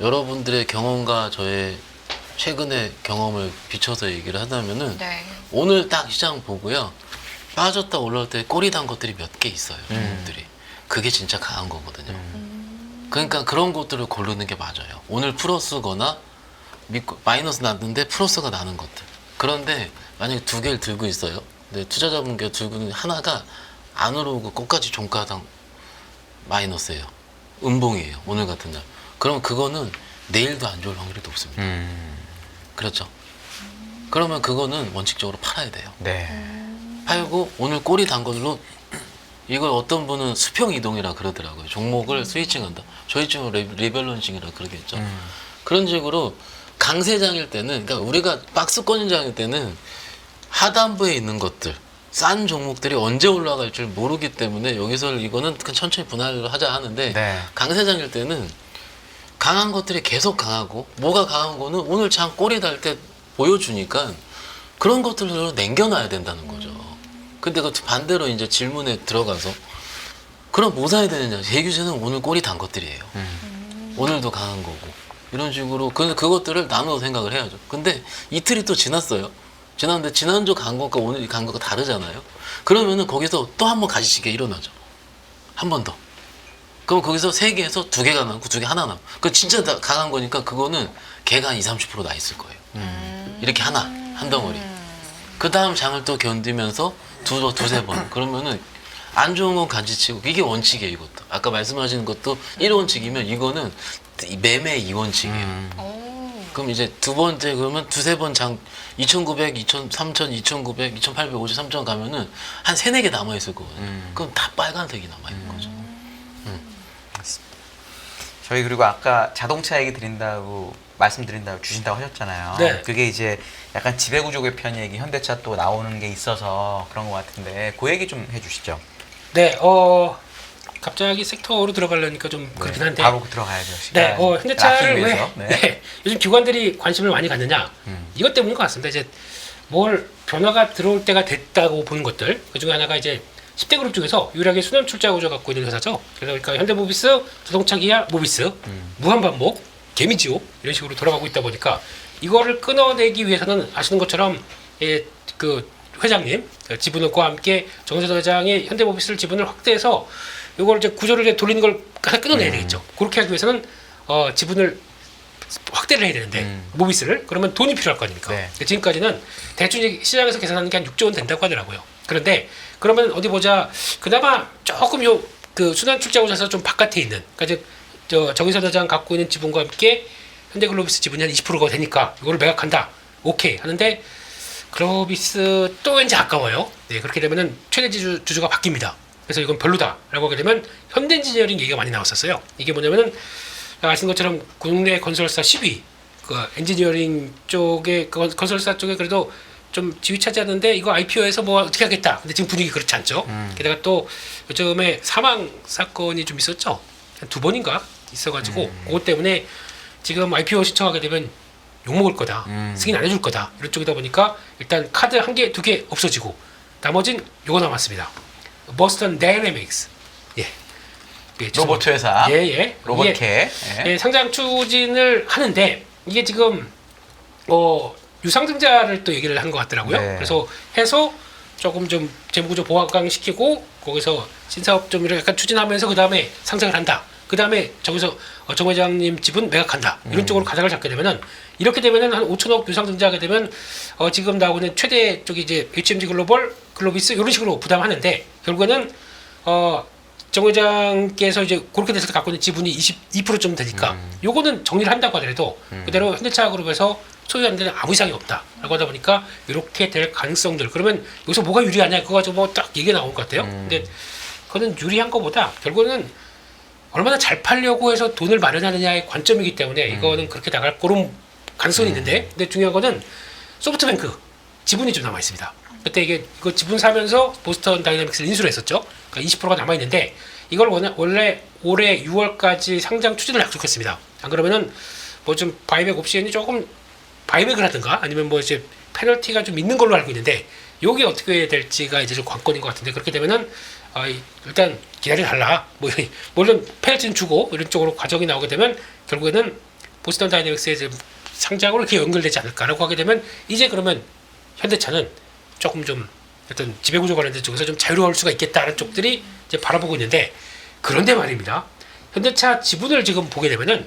여러분들의 경험과 저의 최근의 경험을 비춰서 얘기를 하자면은 네. 오늘 딱 시장 보고요. 빠졌다 올라올 때 꼬리 단 것들이 몇 개 있어요. 종목들이. 그게 진짜 강한 거거든요. 그러니까 그런 것들을 고르는 게 맞아요. 오늘 플러스거나 마이너스 났는데 플러스가 나는 것들. 그런데 만약에 두 개를 들고 있어요. 근데 투자자분께 들고 있는 하나가 안 오르고 끝까지 종가당 마이너스예요. 음봉이에요. 오늘 같은 날. 그럼 그거는 내일도 안 좋을 확률이 높습니다. 그렇죠. 그러면 그거는 원칙적으로 팔아야 돼요. 네. 팔고 오늘 꼬리 단 걸로 이걸 어떤 분은 수평 이동이라 그러더라고요. 종목을 스위칭한다. 저희 쪽은 리밸런싱이라 그러겠죠. 그런 식으로 강세장일 때는, 그러니까 우리가 박스권장일 때는 하단부에 있는 것들, 싼 종목들이 언제 올라갈 줄 모르기 때문에 여기서 이거는 천천히 분할을 하자 하는데 네. 강세장일 때는 강한 것들이 계속 강하고 뭐가 강한 거는 오늘 장 꼬리 달 때 보여주니까 그런 것들을 남겨놔야 된다는 거죠. 근데 그 반대로 이제 질문에 들어가서 그럼 뭐 사야 되느냐? 제규제는 오늘 꼬리 단 것들이에요. 오늘도 강한 거고 이런 식으로 그것들을 나눠 생각을 해야죠. 근데 이틀이 또 지났어요. 지났는데 지난주 간 것과 오늘 간 것과 다르잖아요. 그러면은 거기서 또 한 번 가지치기가 일어나죠. 한 번 더. 그럼 거기서 3개에서 2개가 남고 2개 하나 남고. 그 진짜 다 강한 거니까 그거는 개가 한 20-30% 나 있을 거예요. 이렇게 한 덩어리. 그 다음 장을 또 견디면서 두세 번. 그러면은 안 좋은 건 간지치고 이게 원칙이에요. 이것도. 아까 말씀하신 것도 1원칙이면 이거는 매매 2원칙이에요. 오. 그럼 이제 두 번째 그러면 두세 번 장 2,900, 2,000, 3,000, 2,900, 2,850, 3,000 가면은 한 3-4개 남아 있을 거거든요. 그럼 다 빨간색이 남아 있는 거죠. 저희 그리고 아까 자동차 얘기 드린다고 말씀드린다고 주신다고 하셨잖아요. 네. 그게 이제 약간 지배구조 개편 얘기 현대차 또 나오는 게 있어서 그런 것 같은데 그 얘기 좀 해주시죠. 네, 갑자기 섹터로 들어가려니까 좀 그렇긴 한데. 바로 들어가야죠. 네, 현대차를 왜 위해서. 네. 요즘 기관들이 관심을 많이 갖느냐? 이것 때문인 것 같습니다. 이제 뭘 변화가 들어올 때가 됐다고 보는 것들 그 중에 하나가 이제 10대 그룹 중에서 유일하게 순환 출자 구조 갖고 있는 회사죠. 그래서 그러니까 현대모비스, 자동차 기아, 모비스, 무한반복, 개미지오 이런 식으로 돌아가고 있다 보니까 이거를 끊어내기 위해서는 아시는 것처럼 그 회장님 지분과 함께 정세도 회장이 현대모비스를 지분을 확대해서 이걸 이제 구조를 이제 돌리는 걸 하나 끊어내야 되겠죠. 그렇게 하기 위해서는 지분을 확대를 해야 되는데 모비스를 그러면 돈이 필요할 거 아닙니까? 네. 지금까지는 대충 이제 시장에서 계산하는 게 한 6조 원 된다고 하더라고요. 그런데 그러면 어디 보자 그나마 조금 그 순환 출자구조에서 좀 바깥에 있는 그러니까 정의선 회장 갖고 있는 지분과 함께 현대글로비스 지분이 한 20%가 되니까 이거를 매각한다. 오케이 하는데 글로비스 또 왠지 아까워요. 네, 그렇게 되면은 최대 주주가 바뀝니다. 그래서 이건 별로다라고 하게 되면 현대인지니어링 얘기가 많이 나왔었어요. 이게 뭐냐면은 아시는 것처럼 국내 건설사 10위 그 엔지니어링 쪽에 건설사 쪽에 그래도 좀 지위 차지하는데 이거 IPO에서 뭐 어떻게 하겠다. 근데 지금 분위기 그렇지 않죠. 게다가 또 요즘에 사망 사건이 좀 있었죠. 한 2번인가 있어가지고 그것 때문에 지금 IPO 신청하게 되면 욕 먹을 거다. 승인 안 해줄 거다. 이런 쪽이다 보니까 일단 카드 1개, 2개 없어지고 나머진 요거 남았습니다. 보스턴 다이내믹스. 예. 로봇 회사. 예. 로봇캐. 예, 상장 추진을 하는데 이게 지금 유상증자를 또 얘기를 한 것 같더라고요. 네. 그래서 해서 조금 좀 재무구조 보완시키고 거기서 신사업 좀 이렇게 약간 추진하면서 그 다음에 상장을 한다. 그 다음에 저기서 정 회장님 집은 매각한다. 이런 쪽으로 가닥을 잡게 되면은 이렇게 되면은 한 5천억 유상증자하게 되면 지금 나오는 최대 쪽이 이제 HMG 글로벌, 글로비스 이런 식으로 부담하는데 결국에는 정 회장께서 이제 그렇게 돼서 갖고 있는 지분이 22%좀 되니까 요거는 정리를 한다고 하더라도 그대로 현대차 그룹에서 소유하는 데는 아무 이상이 없다라고 하다 보니까 이렇게 될 가능성들 그러면 여기서 뭐가 유리하냐 그거 가지고 뭐 딱 얘기가 나올 것 같아요. 근데 그거는 유리한 것보다 결국은 얼마나 잘 팔려고 해서 돈을 마련하느냐의 관점이기 때문에 이거는 그렇게 나갈 그런 가능성이 있는데 근데 중요한 거는 소프트뱅크 지분이 좀 남아 있습니다. 그때 이거 지분 사면서 보스턴 다이내믹스를 인수를 했었죠. 그러니까 20%가 남아 있는데 이걸 원래 올해 6월까지 상장 추진을 약속했습니다. 안 그러면은 뭐 좀 바이백 옵션이 조금 바이백을 하든가 아니면 뭐 이제 페널티가 좀 있는 걸로 알고 있는데 요게 어떻게 될지가 이제 좀 관건인 것 같은데 그렇게 되면은 일단 기다려달라 뭐 물론 페널티는 주고 이런 쪽으로 과정이 나오게 되면 결국에는 보스턴 다이내믹스의 상장으로 이렇게 연결되지 않을까라고 하게 되면 이제 그러면 현대차는 조금 좀 어떤 지배구조 관련된 쪽에서 좀 자유로울 수가 있겠다는 쪽들이 이제 바라보고 있는데 그런데 말입니다. 현대차 지분을 지금 보게 되면은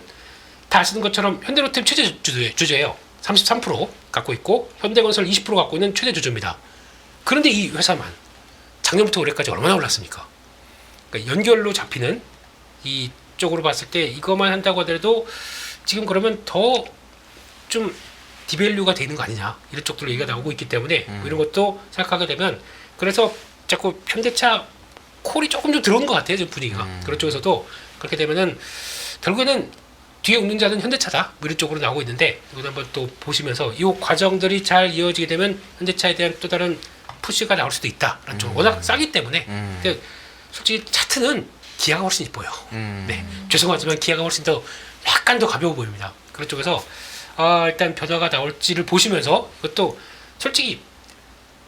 다 아시는 것처럼 현대로템 최대 주주예요. 33% 갖고 있고 현대건설 20% 갖고 있는 최대 주주입니다. 그런데 이 회사만 작년부터 올해까지 얼마나 올랐습니까? 그러니까 연결로 잡히는 이쪽으로 봤을 때 이것만 한다고 하더라도 지금 그러면 더 좀 디밸류가 되는 거 아니냐 이런 쪽들로 얘기가 나오고 있기 때문에 이런 것도 생각하게 되면 그래서 자꾸 현대차 콜이 조금 좀 들어오는 것 같아요 지금 분위기가 그런 쪽에서도 그렇게 되면은 결국에는 뒤에 웃는 현대차다 뭐 이런 쪽으로 나오고 있는데 이거 한번 또 보시면서 이 과정들이 잘 이어지게 되면 현대차에 대한 또 다른 푸시가 나올 수도 있다. 라는 쪽 워낙 싸기 때문에 근데 솔직히 차트는 기아가 훨씬 이뻐요. 네, 죄송하지만 기아가 훨씬 더 약간 더 가벼워 보입니다. 그런 쪽에서 일단 변화가 나올지를 보시면서 그것도 솔직히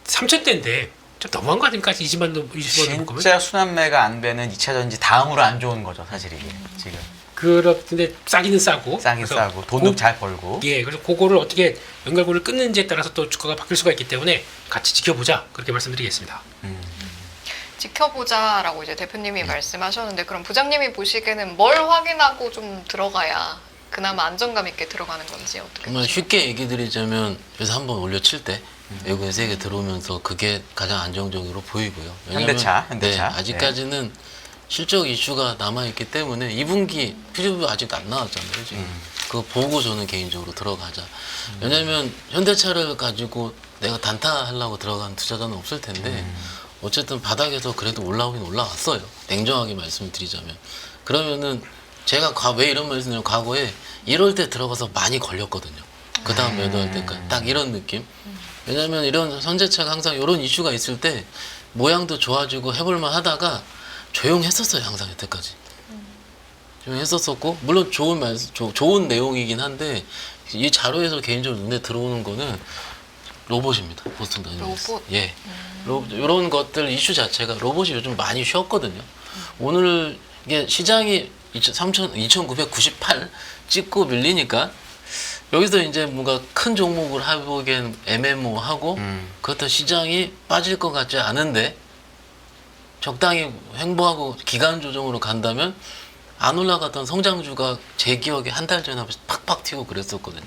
3,000대인데 좀 너무한 거 아닙니까? 20만 원 먹으면. 진짜 순환매가 안 되는 2차 전지 다음으로 안 좋은 거죠, 사실 이게 지금. 그런데 싸기는 싸고. 싸긴 그래서 싸고 돈도 잘 벌고. 예, 그래서 그거를 어떻게 연결고리를 끊는지에 따라서 또 주가가 바뀔 수가 있기 때문에 같이 지켜보자 그렇게 말씀드리겠습니다. 지켜보자라고 이제 대표님이 말씀하셨는데 그럼 부장님이 보시기에는 뭘 확인하고 좀 들어가야 그나마 안정감 있게 들어가는 건지 어떻게 정말 보시나요? 쉽게 얘기 드리자면 그래서 한번 올려칠 때 외국인 세계 들어오면서 그게 가장 안정적으로 보이고요. 왜냐면 현대차. 네, 아직까지는 실적 이슈가 남아있기 때문에 2분기 PB도 아직 안 나왔잖아요. 지금. 그거 보고 저는 개인적으로 들어가자. 왜냐면 현대차를 가지고 내가 단타하려고 들어간 투자자는 없을 텐데 어쨌든 바닥에서 그래도 올라오긴 올라왔어요. 냉정하게 말씀을 드리자면. 그러면은 제가 왜 이런 말씀을 과거에 이럴 때 들어가서 많이 걸렸거든요. 그 다음 매도할 때까지 딱 이런 느낌. 왜냐면 이런 현대차가 항상 이런 이슈가 있을 때 모양도 좋아지고 해볼만 하다가 조용했었어요. 항상 여태까지. 조용했었었고 물론 좋은 내용이긴 한데 이 자료에서 개인적으로 눈에 들어오는 거는 로봇입니다. 보스턴 다이내믹스. 로봇? 예. 이런 것들 이슈 자체가 로봇이 요즘 많이 쉬었거든요. 오늘 이게 시장이 2,998 찍고 밀리니까 여기서 이제 뭔가 큰 종목을 해보기엔 애매모호하고 그렇다 시장이 빠질 것 같지 않은데 적당히 횡보하고 기간 조정으로 간다면 안 올라갔던 성장주가 제 기억에 한 달 전에 팍팍 튀고 그랬었거든요.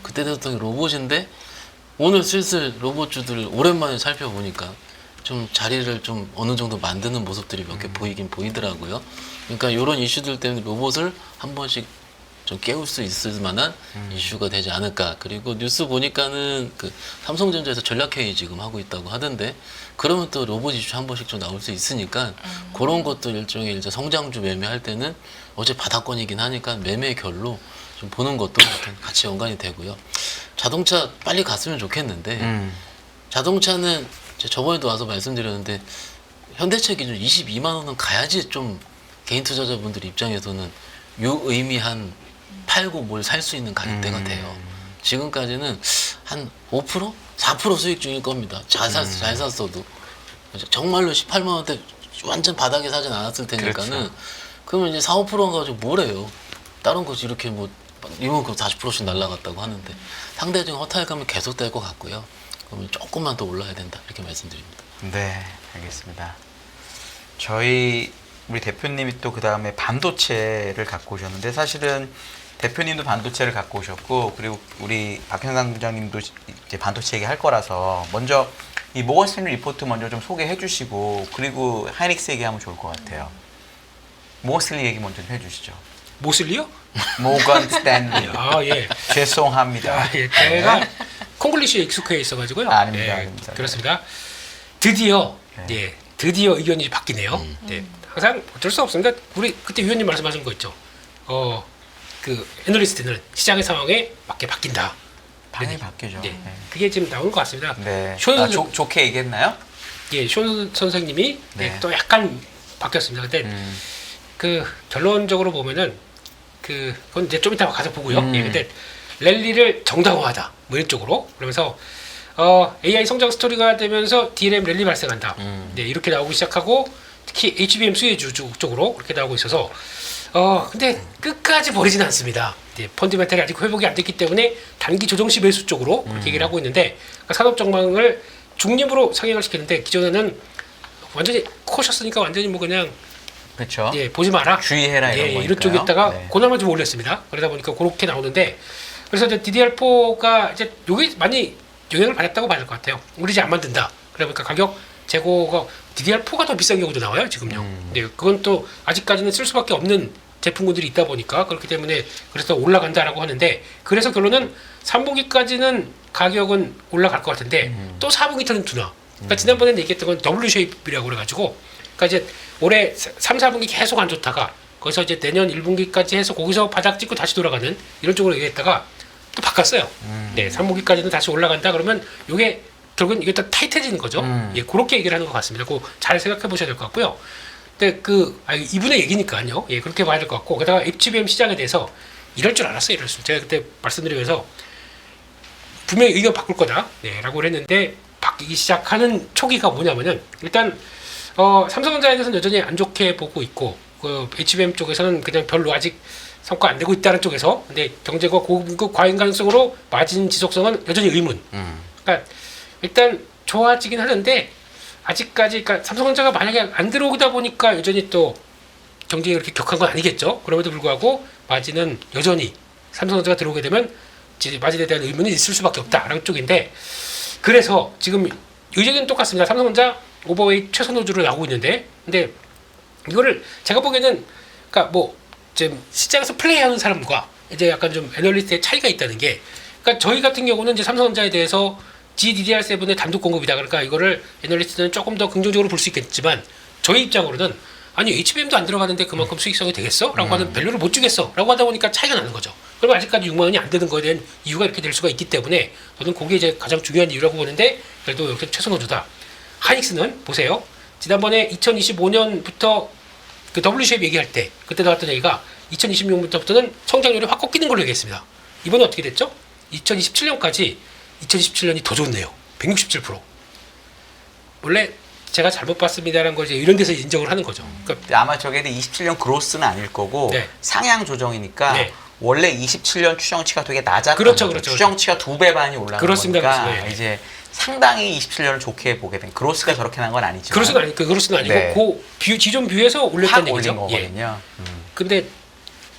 그때 됐던 로봇인데 오늘 슬슬 로봇주들 오랜만에 살펴보니까 좀 자리를 좀 어느 정도 만드는 모습들이 몇 개 보이긴 보이더라고요. 그러니까 이런 이슈들 때문에 로봇을 한 번씩 좀 깨울 수 있을 만한 이슈가 되지 않을까. 그리고 뉴스 보니까는 그 삼성전자에서 전략회의 지금 하고 있다고 하던데 그러면 또 로봇 이슈 한 번씩 좀 나올 수 있으니까 그런 것도 일종의 이제 성장주 매매할 때는 어제 바닥권이긴 하니까 매매 결로 좀 보는 것도 같이 연관이 되고요. 자동차 빨리 갔으면 좋겠는데 자동차는 저번에도 와서 말씀드렸는데 현대차 기준 22만 원은 가야지 좀 개인 투자자분들 입장에서는 유의미한 팔고 뭘 살 수 있는 가격대가 돼요. 지금까지는 한 5%? 4% 수익 중일 겁니다. 잘 샀어도. 정말로 18만 원대 완전 바닥에 사진 않았을 테니까는 그렇죠. 그러면 이제 4, 5% 가지고 뭘 해요. 다른 거 이렇게 뭐 이만큼 40%씩 날라갔다고 하는데 상대적인 허탈감은 계속될 것 같고요. 그러면 조금만 더 올라야 된다 이렇게 말씀드립니다. 네, 알겠습니다. 우리 대표님이 또 그 다음에 반도체를 갖고 오셨는데 사실은 대표님도 반도체를 갖고 오셨고 그리고 우리 박현상 부장님도 이제 반도체 얘기 할 거라서 먼저 이 모건 스탠리 리포트 먼저 좀 소개해 주시고 그리고 하이닉스 얘기하면 좋을 것 같아요. 모건 스탠리 얘기 먼저 좀 해주시죠. 모슬리요? 모건 스탠리. 예. 죄송합니다. 예. 제가 콩글리시에 익숙해 있어가지고요. 아닙니다, 예, 아닙니다. 그렇습니다. 드디어 네. 드디어 의견이 바뀌네요. 네. 항상 어쩔 수 없습니다. 우리 그때 위원님 말씀하신 거 있죠. 그 애널리스트는 시장의 상황에 맞게 바뀐다. 당연히 바뀌죠. 네. 그게 지금 나온 것 같습니다. 네. 쇼 좋게 얘기했나요? 예, 쇼 선생님이 네. 또 약간 바뀌었습니다. 근데 그 결론적으로 보면은 그건 이제 좀 이따 가서 보고요. 예, 근데 랠리를 정당화하다. 뭐 이런 쪽으로 그러면서 AI 성장 스토리가 되면서 DRAM 랠리 발생한다. 네, 이렇게 나오기 시작하고 특히 HBM 수혜주 쪽으로 그렇게 나오고 있어서 근데 끝까지 버리진 않습니다. 네, 펀드멘탈이 아직 회복이 안 됐기 때문에 단기 조정시 매수 쪽으로 그렇게 얘기를 하고 있는데 그러니까 산업 전망을 중립으로 상향을 시키는데 기존에는 완전히 코셔스니까 완전히 뭐 그냥 그렇죠. 예, 보지 마라. 주의해라 이런 거니까요. 이런 쪽에다가 네. 고나마 좀 올렸습니다. 그러다 보니까 그렇게 나오는데 그래서 이제 DDR4가 이제 요게 많이 영향을 받았다고 봐야 될 것 같아요. 우리 이제 안 만든다. 그러다 보니까 가격 재고가 DDR4가 더 비싼 경우도 나와요 지금요. 네, 그건 또 아직까지는 쓸 수밖에 없는 제품군들이 있다 보니까 그렇기 때문에 그래서 올라간다라고 하는데 그래서 결론은 3분기까지는 가격은 올라갈 것 같은데 또 4분기부터는 둔화. 그러니까 지난번에 얘기했던 건 W 쉐입이라고 그래가지고 그러니까 이제 올해 3, 4분기 계속 안 좋다가 거기서 이제 내년 1분기까지 해서 거기서 바닥 찍고 다시 돌아가는 이런 쪽으로 얘기했다가 또 바꿨어요. 네, 3분기까지는 다시 올라간다 그러면 이게 결국은 이게 또 타이트해지는 거죠. 예, 그렇게 얘기를 하는 것 같습니다. 그거 잘 생각해 보셔야 될 것 같고요. 근데 이분의 얘기니까요. 예, 그렇게 봐야 될 것 같고 게다가 HBM 시장에 대해서 이럴 줄 알았어요. 이럴 줄. 제가 그때 말씀드리면서 분명히 의견 바꿀 거다. 네, 라고 했는데 바뀌기 시작하는 초기가 뭐냐면은 일단 삼성전자에 대해서는 여전히 안 좋게 보고 있고 그 HBM 쪽에서는 그냥 별로 아직 성과 안 되고 있다는 쪽에서 근데 경제가 고공급 과잉 가능성으로 마진 지속성은 여전히 의문. 그러니까 일단 좋아지긴 하는데 아직까지 그러니까 삼성전자가 만약에 안 들어오다 보니까 여전히 또 경쟁이 그렇게 격한 건 아니겠죠. 그럼에도 불구하고 마진은 여전히 삼성전자가 들어오게 되면 마진에 대한 의문이 있을 수밖에 없다라는 쪽인데 그래서 지금 의견은 똑같습니다. 삼성전자 오버웨이 최소 노즐로 나오고 있는데 근데 이거를 제가 보기에는 그러니까 뭐 지금 시장에서 플레이하는 사람과 이제 약간 좀 애널리스트의 차이가 있다는 게 그러니까 저희 같은 경우는 이제 삼성전자에 대해서 GDDR7의 단독 공급이다. 그러니까 이거를 애널리스트는 조금 더 긍정적으로 볼 수 있겠지만 저희 입장으로는 아니 HBM도 안 들어가는데 그만큼 수익성이 되겠어? 라고 하는 밸류를 못 주겠어 라고 하다 보니까 차이가 나는 거죠. 그러면 아직까지 6만 원이 안 되는 거에 대한 이유가 이렇게 될 수가 있기 때문에 저는 그게 이제 가장 중요한 이유라고 보는데 그래도 여기서 최소 노조다. 하이닉스는 보세요. 지난번에 2025년부터 그 WCF 얘기할 때 그때 나왔던 얘기가 2026년부터는 성장률이 확 꺾이는 걸로 얘기했습니다. 이번에 어떻게 됐죠? 2027년까지 2017년이 더 좋네요. 167%. 원래 제가 잘못 봤습니다라는 걸 이제 이런 데서 인정을 하는 거죠. 그러니까 아마 저게 27년 그로스는 아닐 거고 네. 상향 조정이니까 네. 원래 27년 추정치가 되게 낮았던 그렇죠, 거죠. 그렇죠. 추정치가 2배 반이 올라간 그렇습니다, 거니까 그렇습니다. 예. 이제 상당히 27년을 좋게 보게 된 그로스가 저렇게 난 건 아니지만 그로스는 아니고 네. 기존 뷰에서 올렸다는 확 얘기죠. 올린 거거든요. 근데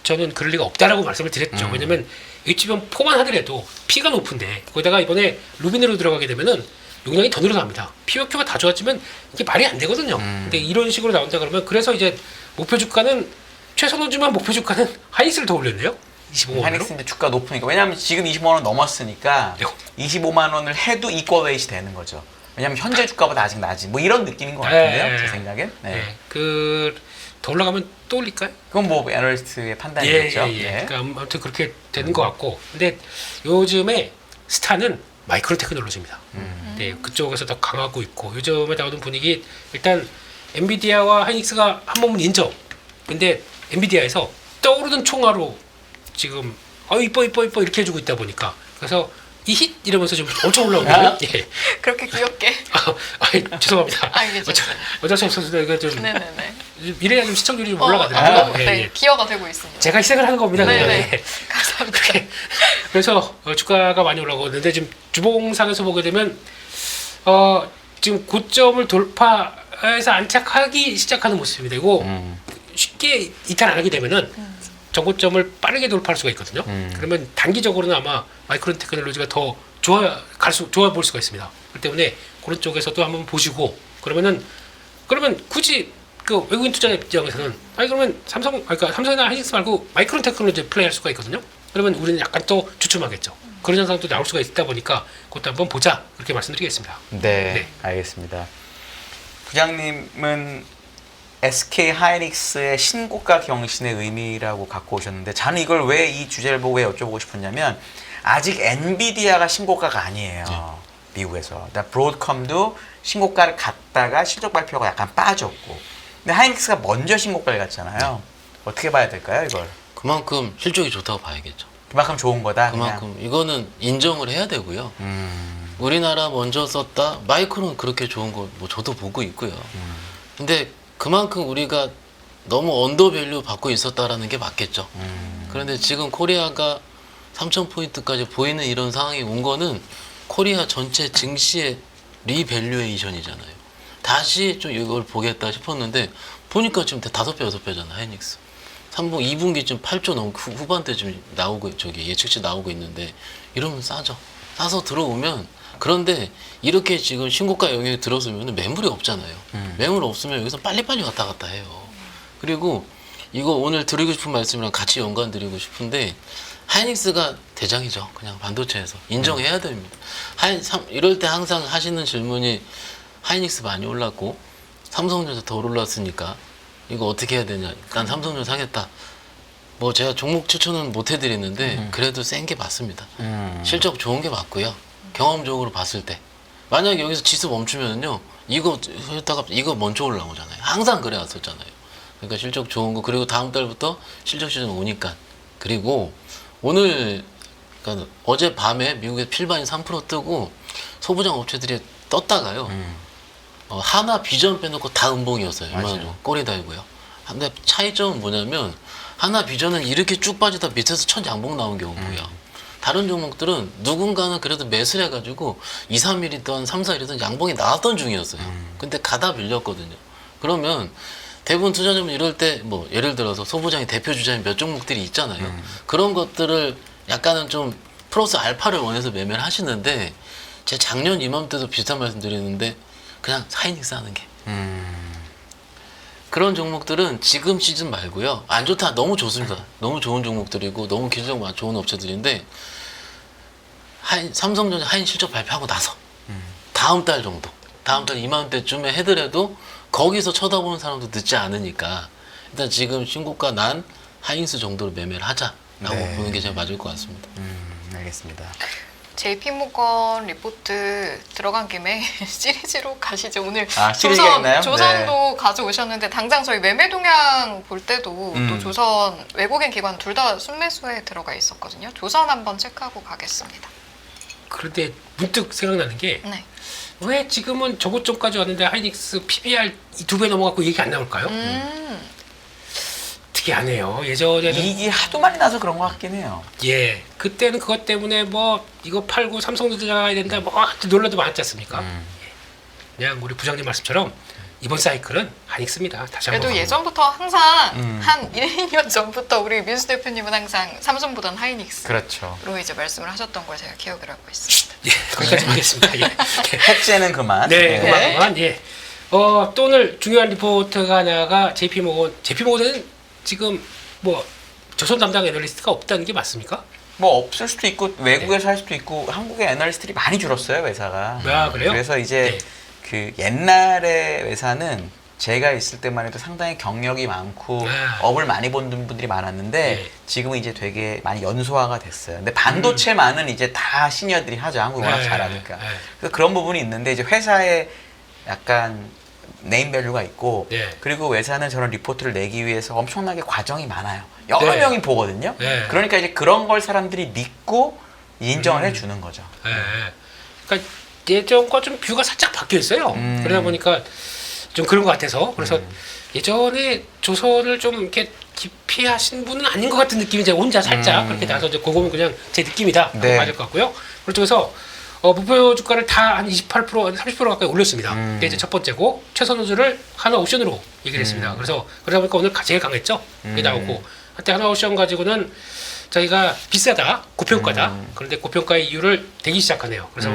저는 그럴 리가 없다라고 말씀을 드렸죠. 왜냐면 HBM 포만 하더라도 P가 높은데 거기다가 이번에 루빈으로 들어가게 되면은 용량이 더 늘어납니다. P/Q가 다 좋아지면 이게 말이 안 되거든요. 근데 이런 식으로 나온다 그러면 그래서 이제 목표 주가는 최선호지만 목표 주가는 하이닉스를 더 올렸네요. 25만 원으로. 하이닉스인데 주가 높으니까 왜냐하면 지금 25만 원 넘었으니까 네. 25만 원을 해도 이퀄 웨이트 되는 거죠. 왜냐하면 현재 주가보다 아직 낮이 뭐 이런 느낌인 것 같은데요. 네. 제 생각엔. 네. 네. 더 올라가면 또 올릴까요? 그건 뭐 애널리스트의 판단이겠죠. 예. 네. 그러니까 아무튼 그렇게 되는 것 같고, 근데 요즘에 스타는 마이크로 테크놀로지입니다. 네, 그쪽에서 더 강하고 있고 요즘에 나오는 분위기 일단 엔비디아와 하이닉스가 한 몸은 인정. 근데 엔비디아에서 떠오르는 총알로 지금 이뻐 이렇게 해주고 있다 보니까 그래서 이 힛 이러면서 좀 엄청 올라오거든요. 예. 그렇게 귀엽게. 죄송합니다. 괜찮아요. 어쩔 수 없어서 이거 좀 네네네. 이래야 좀 시청률이 좀 올라가더라고요. 네, 기여가 되고 있습니다. 제가 희생을 하는 겁니다. 네네. 그냥. 감사합니다. 그래서 주가가 많이 올라가고 있는데 지금 주봉상에서 보게 되면 지금 고점을 돌파해서 안착하기 시작하는 모습입니다. 이거 쉽게 이탈 안 하게 되면은 전고점을 빠르게 돌파할 수가 있거든요. 그러면 단기적으로는 아마 마이크론 테크놀로지가 더 좋아 볼 수가 있습니다. 그렇기 때문에 그런 쪽에서도 한번 보시고 그러면 굳이 그 외국인 투자 입장에서는 그러면 삼성이나 하이닉스 말고 마이크론 테크놀로지 플레이할 수가 있거든요. 그러면 우리는 약간 또 주춤하겠죠. 그런 현상도 나올 수가 있다 보니까 그것도 한번 보자 그렇게 말씀드리겠습니다. 네, 알겠습니다. 부장님은 SK 하이닉스의 신고가 경신의 의미라고 갖고 오셨는데 저는 이걸 왜 이 주제를 보고 왜 여쭤보고 싶었냐면 아직 엔비디아가 신고가가 아니에요. 미국에서. 브로드컴도 신고가를 갔다가 실적 발표가 약간 빠졌고 근데 하이닉스가 먼저 신고가를 갔잖아요. 어떻게 봐야 될까요, 이걸? 그만큼 실적이 좋다고 봐야겠죠. 그만큼 좋은 거다. 그만큼 이거는 인정을 해야 되고요. 우리나라 먼저 썼다. 마이크론 그렇게 좋은 거 뭐 저도 보고 있고요. 근데 그만큼 우리가 너무 언더밸류 받고 있었다라는 게 맞겠죠. 그런데 지금 코리아가 3,000포인트까지 보이는 이런 상황이 온 거는 코리아 전체 증시의 리밸류에이션이잖아요. 다시 좀 이걸 보겠다 싶었는데 보니까 지금 5배, 6배잖아, 하이닉스. 2분기 좀 8조 넘고 후반대 좀 나오고 예측치 나오고 있는데 이러면 싸죠. 싸서 들어오면 그런데 이렇게 지금 신고가 영역에 들어서면 매물이 없잖아요. 매물 없으면 여기서 빨리빨리 왔다 갔다 해요. 그리고 이거 오늘 드리고 싶은 말씀이랑 같이 연관 드리고 싶은데 하이닉스가 대장이죠. 그냥 반도체에서 인정해야 됩니다. 이럴 때 항상 하시는 질문이 하이닉스 많이 올랐고 삼성전자 더 올랐으니까 이거 어떻게 해야 되냐. 난 삼성전자 사겠다. 뭐 제가 종목 추천은 못 해드리는데 그래도 센 게 맞습니다. 실적 좋은 게 맞고요. 경험적으로 봤을 때 만약에 여기서 지수 멈추면은요, 이거 했다가 이거 먼저 올라오잖아요. 항상 그래 왔었잖아요. 그러니까 실적 좋은 거, 그리고 다음 달부터 실적 시즌 오니까. 그리고 오늘, 그러니까 어제 밤에 미국의 필반이 3% 뜨고 소부장 업체들이 떴다가요. 하나 비전 빼놓고 다 음봉이었어요. 맞아요. 꼬리 달고요. 근데 차이점은 뭐냐면 하나 비전은 이렇게 쭉 빠지다 밑에서 첫 양봉 나온 경우고요. 다른 종목들은 누군가는 그래도 매수를 해가지고 2, 3일이든 3, 4일이든 양봉이 나왔던 중이었어요. 근데 가다 밀렸거든요. 그러면 대부분 투자자분 이럴 때 뭐 예를 들어서 소부장이 대표 주자인 몇 종목들이 있잖아요. 그런 것들을 약간은 좀 플러스 알파를 원해서 매매를 하시는데 제가 작년 이맘때도 비슷한 말씀 드리는데 그냥 하이닉스 하는 게 그런 종목들은 지금 시즌 말고요. 안 좋다. 너무 좋습니다. 너무 좋은 종목들이고 너무 기술적 좋은 업체들인데 삼성전자 하인 실적 발표하고 나서 다음 달 정도, 다음 달 이맘때쯤에 해더라도 거기서 쳐다보는 사람도 늦지 않으니까 일단 지금 신고가 난 하인스 정도로 매매를 하자라고 네. 보는 게 제일 맞을 것 같습니다. 알겠습니다. JP모건 리포트 들어간 김에 시리즈로 가시죠. 오늘 시리즈가 있나요? 조선도 가져오셨는데 당장 저희 매매 동향 볼 때도 또 조선 외국인 기관 둘 다 순매수에 들어가 있었거든요. 조선 한번 체크하고 가겠습니다. 그런데 문득 생각나는 게 왜 네. 지금은 저고점까지 왔는데 하이닉스 PBR 2배 넘어갔고 얘기 안 나올까요? 특이하네요. 예전에는 이익이 하도 많이 나서 그런 것 같긴 해요. 예, 그때는 그것 때문에 뭐 이거 팔고 삼성전자 가야 된다 뭐 논란도 많았지 않습니까? 예. 그냥 우리 부장님 말씀처럼 이번 사이클은 하이닉스입니다. 다시 한번. 그래도 예전부터 항상 한 1, 2년 전부터 우리 민수 대표님은 항상 삼성보다는 하이닉스로 그렇죠. 이제 말씀을 하셨던 걸 제가 기억을 하고 있습니다. 예, 거기까지 하겠습니다. 예. 해제는 그만. 네, 그만. 예. 또 오늘 중요한 리포트가 하나가 JP모건은 지금 뭐 조선 담당 애널리스트가 없다는 게 맞습니까? 뭐 없을 수도 있고 외국에서 할 수도 있고 한국의 애널리스트들이 많이 줄었어요 회사가. 아, 그래요? 그래서 이제 네. 그 옛날의 회사는 제가 있을 때만 해도 상당히 경력이 많고 업을 많이 본 분들이 많았는데 네. 지금은 이제 되게 많이 연소화가 됐어요. 근데 반도체만은 이제 다 시니어들이 하죠. 한국 워낙 잘하니까. 그래서 그런 부분이 있는데 이제 회사에 약간 네임밸류가 있고 네. 그리고 회사는 저런 리포트를 내기 위해서 엄청나게 과정이 많아요. 여러 네. 명이 보거든요. 네. 그러니까 이제 그런 걸 사람들이 믿고 인정을 해주는 거죠. 예. 그러니까 예전과 좀 뷰가 살짝 바뀌어 있어요. 그러다 보니까 좀 그런 것 같아서 그래서 예전에 조선을 좀 이렇게 깊이 하신 분은 아닌 것 같은 느낌이 이제 혼자 살짝 그렇게 나서 이제 그거는 그냥 제 느낌이다. 네. 맞을 것 같고요. 그쪽에서 목표 주가를 다 한 28%, 30% 가까이 올렸습니다. 그게 이제 첫 번째고 최선 호주를 하나 옵션으로 얘기를 했습니다. 그래서 그러다 보니까 오늘 제일 강했죠. 그게 나오고 한때 하나 옵션 가지고는 저희가 비싸다, 고평가다. 그런데 고평가의 이유를 대기 시작하네요. 그래서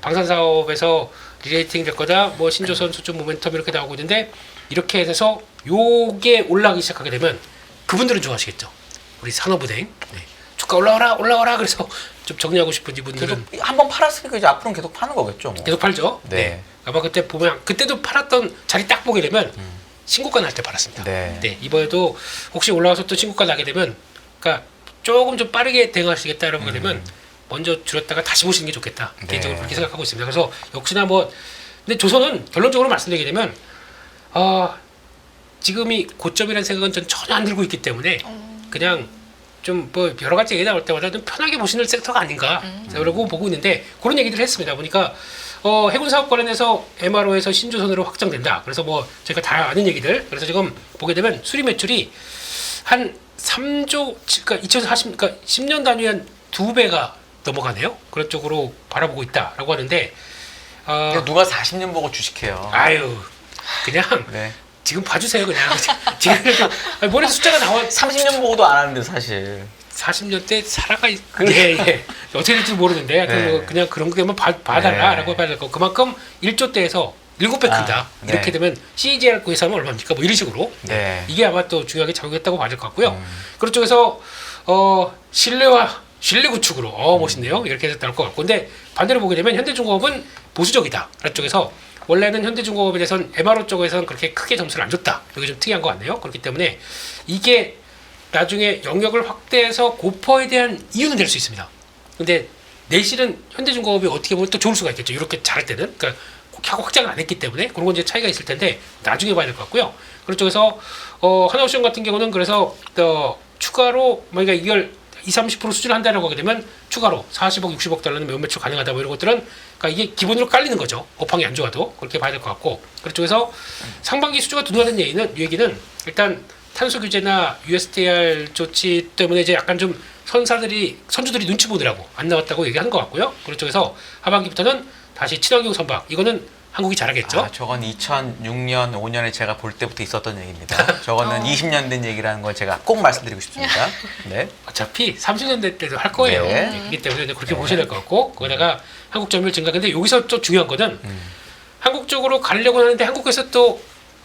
방산 사업에서 리레이팅 될 거다, 뭐 신조선 수준 모멘텀 이렇게 나오고 있는데 이렇게 해서 요게 올라가기 시작하게 되면 그분들은 좋아하시겠죠. 우리 산업은행 주가 올라와라 그래서 좀 정리하고 싶은 이분들은 계속 한번 팔았으니까 이제 앞으로는 계속 파는 거겠죠. 뭐. 계속 팔죠. 네. 아마 그때 보면 그때도 팔았던 자리 딱 보게 되면 신고가 날 때 팔았습니다. 네. 이번에도 혹시 올라와서 또 신고가 나게 되면 그러니까 조금 좀 빠르게 대응하시겠다라고 하게 되면 먼저 줄였다가 다시 보시는 게 좋겠다. 개인적으로 그렇게 생각하고 있습니다. 그래서 역시나 뭐 근데 조선은 결론적으로 말씀드리게 되면 지금이 고점이라는 생각은 전 전혀 안 들고 있기 때문에 그냥 좀 뭐 여러 가지 얘기 나올 때마다 좀 편하게 보시는 섹터가 아닌가 그러고 보고 있는데 그런 얘기들을 했습니다. 보니까 해군 사업 관련해서 MRO에서 신조선으로 확장된다. 그래서 뭐 저희가 다 아는 얘기들. 그래서 지금 보게 되면 수리 매출이 한 3조, 그러니까 2040, 그러니까 10년 단위에 한 2배가 넘어가네요. 그런 쪽으로 바라보고 있다라고 하는데 그러니까 누가 40년 보고 주식해요. 아유 그냥 네. 지금 봐주세요 그냥 지금 머리에 숫자가 나와 30년 보고도 안 하는데 사실. 40년 때 살아가 예. 어떻게 될지 모르는데 네. 그냥 그런 거 되면 봐달라라고 해야 될 거. 그만큼 1조 대에서 7배 크다. 네. 이렇게 되면 CEGR 구회사면 얼마입니까? 뭐 이런 식으로. 네. 이게 아마 또 중요하게 작용했다고 맞을 것 같고요. 그런 쪽에서 신뢰 구축으로 멋있네요. 이렇게 해서 나올 것 같고. 근데 반대로 보게 되면 현대중공업은 보수적이다. 그런 쪽에서 원래는 현대중공업에 대해서는 MRO 쪽에서는 그렇게 크게 점수를 안 줬다. 이게 좀 특이한 것 같네요. 그렇기 때문에 이게 나중에 영역을 확대해서 고퍼에 대한 이유는 될 수 있습니다. 근데 내실은 현대중공업이 어떻게 보면 또 좋을 수가 있겠죠. 이렇게 잘할 때는. 그러니까 하고 확장을 안 했기 때문에 그런 건 이제 차이가 있을 텐데 나중에 봐야 될 것 같고요. 그런 쪽에서 하나오션 같은 경우는 그래서 추가로 만약에 이걸 20-30% 수준을 한다라고 하게 되면 추가로 40억, 60억 달러는 매우 매출 가능하다 뭐 이런 것들은 그러니까 이게 기본으로 깔리는 거죠. 업황이 안 좋아도 그렇게 봐야 될 것 같고 그런 쪽에서 상반기 수주가 둔화된 얘기는 일단 탄소 규제나 USTR 조치 때문에 이제 약간 좀 선주들이 눈치 보느라고 안 나왔다고 얘기하는 것 같고요. 그런 쪽에서 하반기부터는 다시 친환경 선박 이거는 한국이 잘하겠죠. 아, 저건 2006년, 5년에 제가 볼 때부터 있었던 얘기입니다. 저거는 20년 된 얘기라는 걸 제가 꼭 말씀드리고 싶습니다. 네. 어차피 30년대 때도 할 거예요. 네. 그렇기 때문에 이제 그렇게 보셔야 될 것 같고 거기다가 한국 점유율 증가. 근데 여기서 또 중요한 거는 한국 쪽으로 가려고 하는데 한국에서 또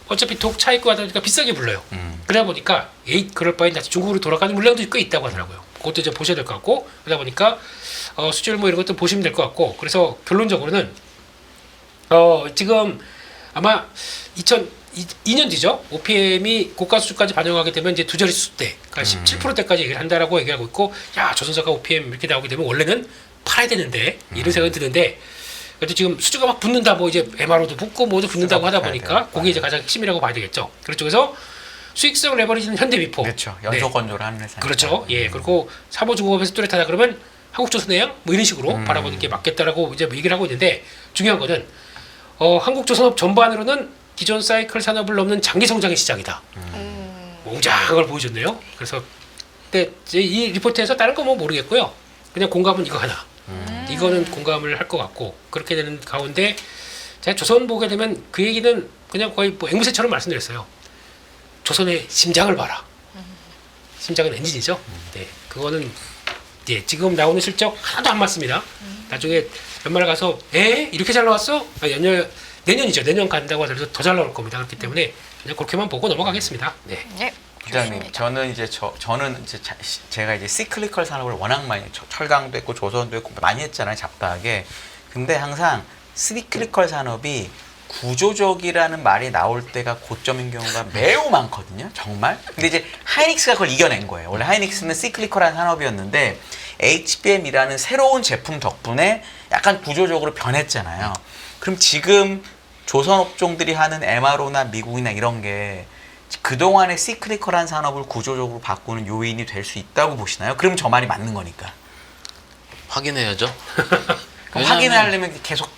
어차피 독 차 있고 하다 보니까 비싸게 불러요. 그러다 보니까 그럴 바엔 다시 중국으로 돌아가는 물량도 꽤 있다고 하더라고요. 그것도 이제 보셔야 될 것 같고 그러다 보니까 수출 뭐 이런 것도 보시면 될 것 같고 그래서 결론적으로는 지금 아마 2002년 뒤죠. OPM이 고가 수준까지 반영하게 되면 이제 두 자릿수 대, 그러니까 17%대까지 얘기를 한다라고 얘기하고 있고, 야 조선사가 OPM 이렇게 나오게 되면 원래는 팔아야 되는데 이런 생각이 드는데, 그래도 지금 수주가 막 붙는다, 뭐 이제 MRO도 붙고 뭐도 붙는다고 하다 보니까 그게 이제 가장 핵심이라고 봐야 되겠죠. 그런 쪽에서 수익성 레버리지는 현대미포, 그렇죠. 연속 건조를 하는 회사. 그렇죠. 예, 그리고 사모중공업에서 뚜렷하다 그러면 한국조선해양 뭐 이런 식으로 바라보는 게 맞겠다라고 이제 얘기를 하고 있는데 중요한 거는 한국조선업 전반으로는 기존 사이클 산업을 넘는 장기 성장의 시작이다. 웅장을 보여줬네요. 그래서 근데 이 리포트에서 다른 거 뭐 모르겠고요. 그냥 공감은 이거 하나. 이거는 공감을 할 것 같고 그렇게 되는 가운데 제가 조선 보게 되면 그 얘기는 그냥 거의 뭐 앵무새처럼 말씀드렸어요. 조선의 심장을 봐라. 심장은 엔진이죠. 네, 그거는 예, 지금 나오는 실적 하나도 안 맞습니다. 나중에 연말 가서 이렇게 잘 나왔어? 내년이죠. 내년 간다고 하더라도 더 잘 나올 겁니다. 그렇기 때문에 그냥 그렇게만 보고 넘어가겠습니다. 네. 네. 부장님, 좋습니다. 저는 이제 제가 이제 시클리컬 산업을 워낙 많이 철강도 했고 조선도 했고 많이 했잖아요, 잡다하게. 근데 항상 시클리컬 산업이 구조적이라는 말이 나올 때가 고점인 경우가 매우 많거든요, 정말. 근데 이제 하이닉스가 그걸 이겨낸 거예요. 원래 하이닉스는 시클리컬한 산업이었는데 HBM이라는 새로운 제품 덕분에 약간 구조적으로 변했잖아요. 그럼 지금 조선 업종들이 하는 MRO나 미국이나 이런 게 그동안의 시크리컬한 산업을 구조적으로 바꾸는 요인이 될 수 있다고 보시나요? 그럼 저 말이 맞는 거니까. 확인해야죠. 그럼 확인하려면 계속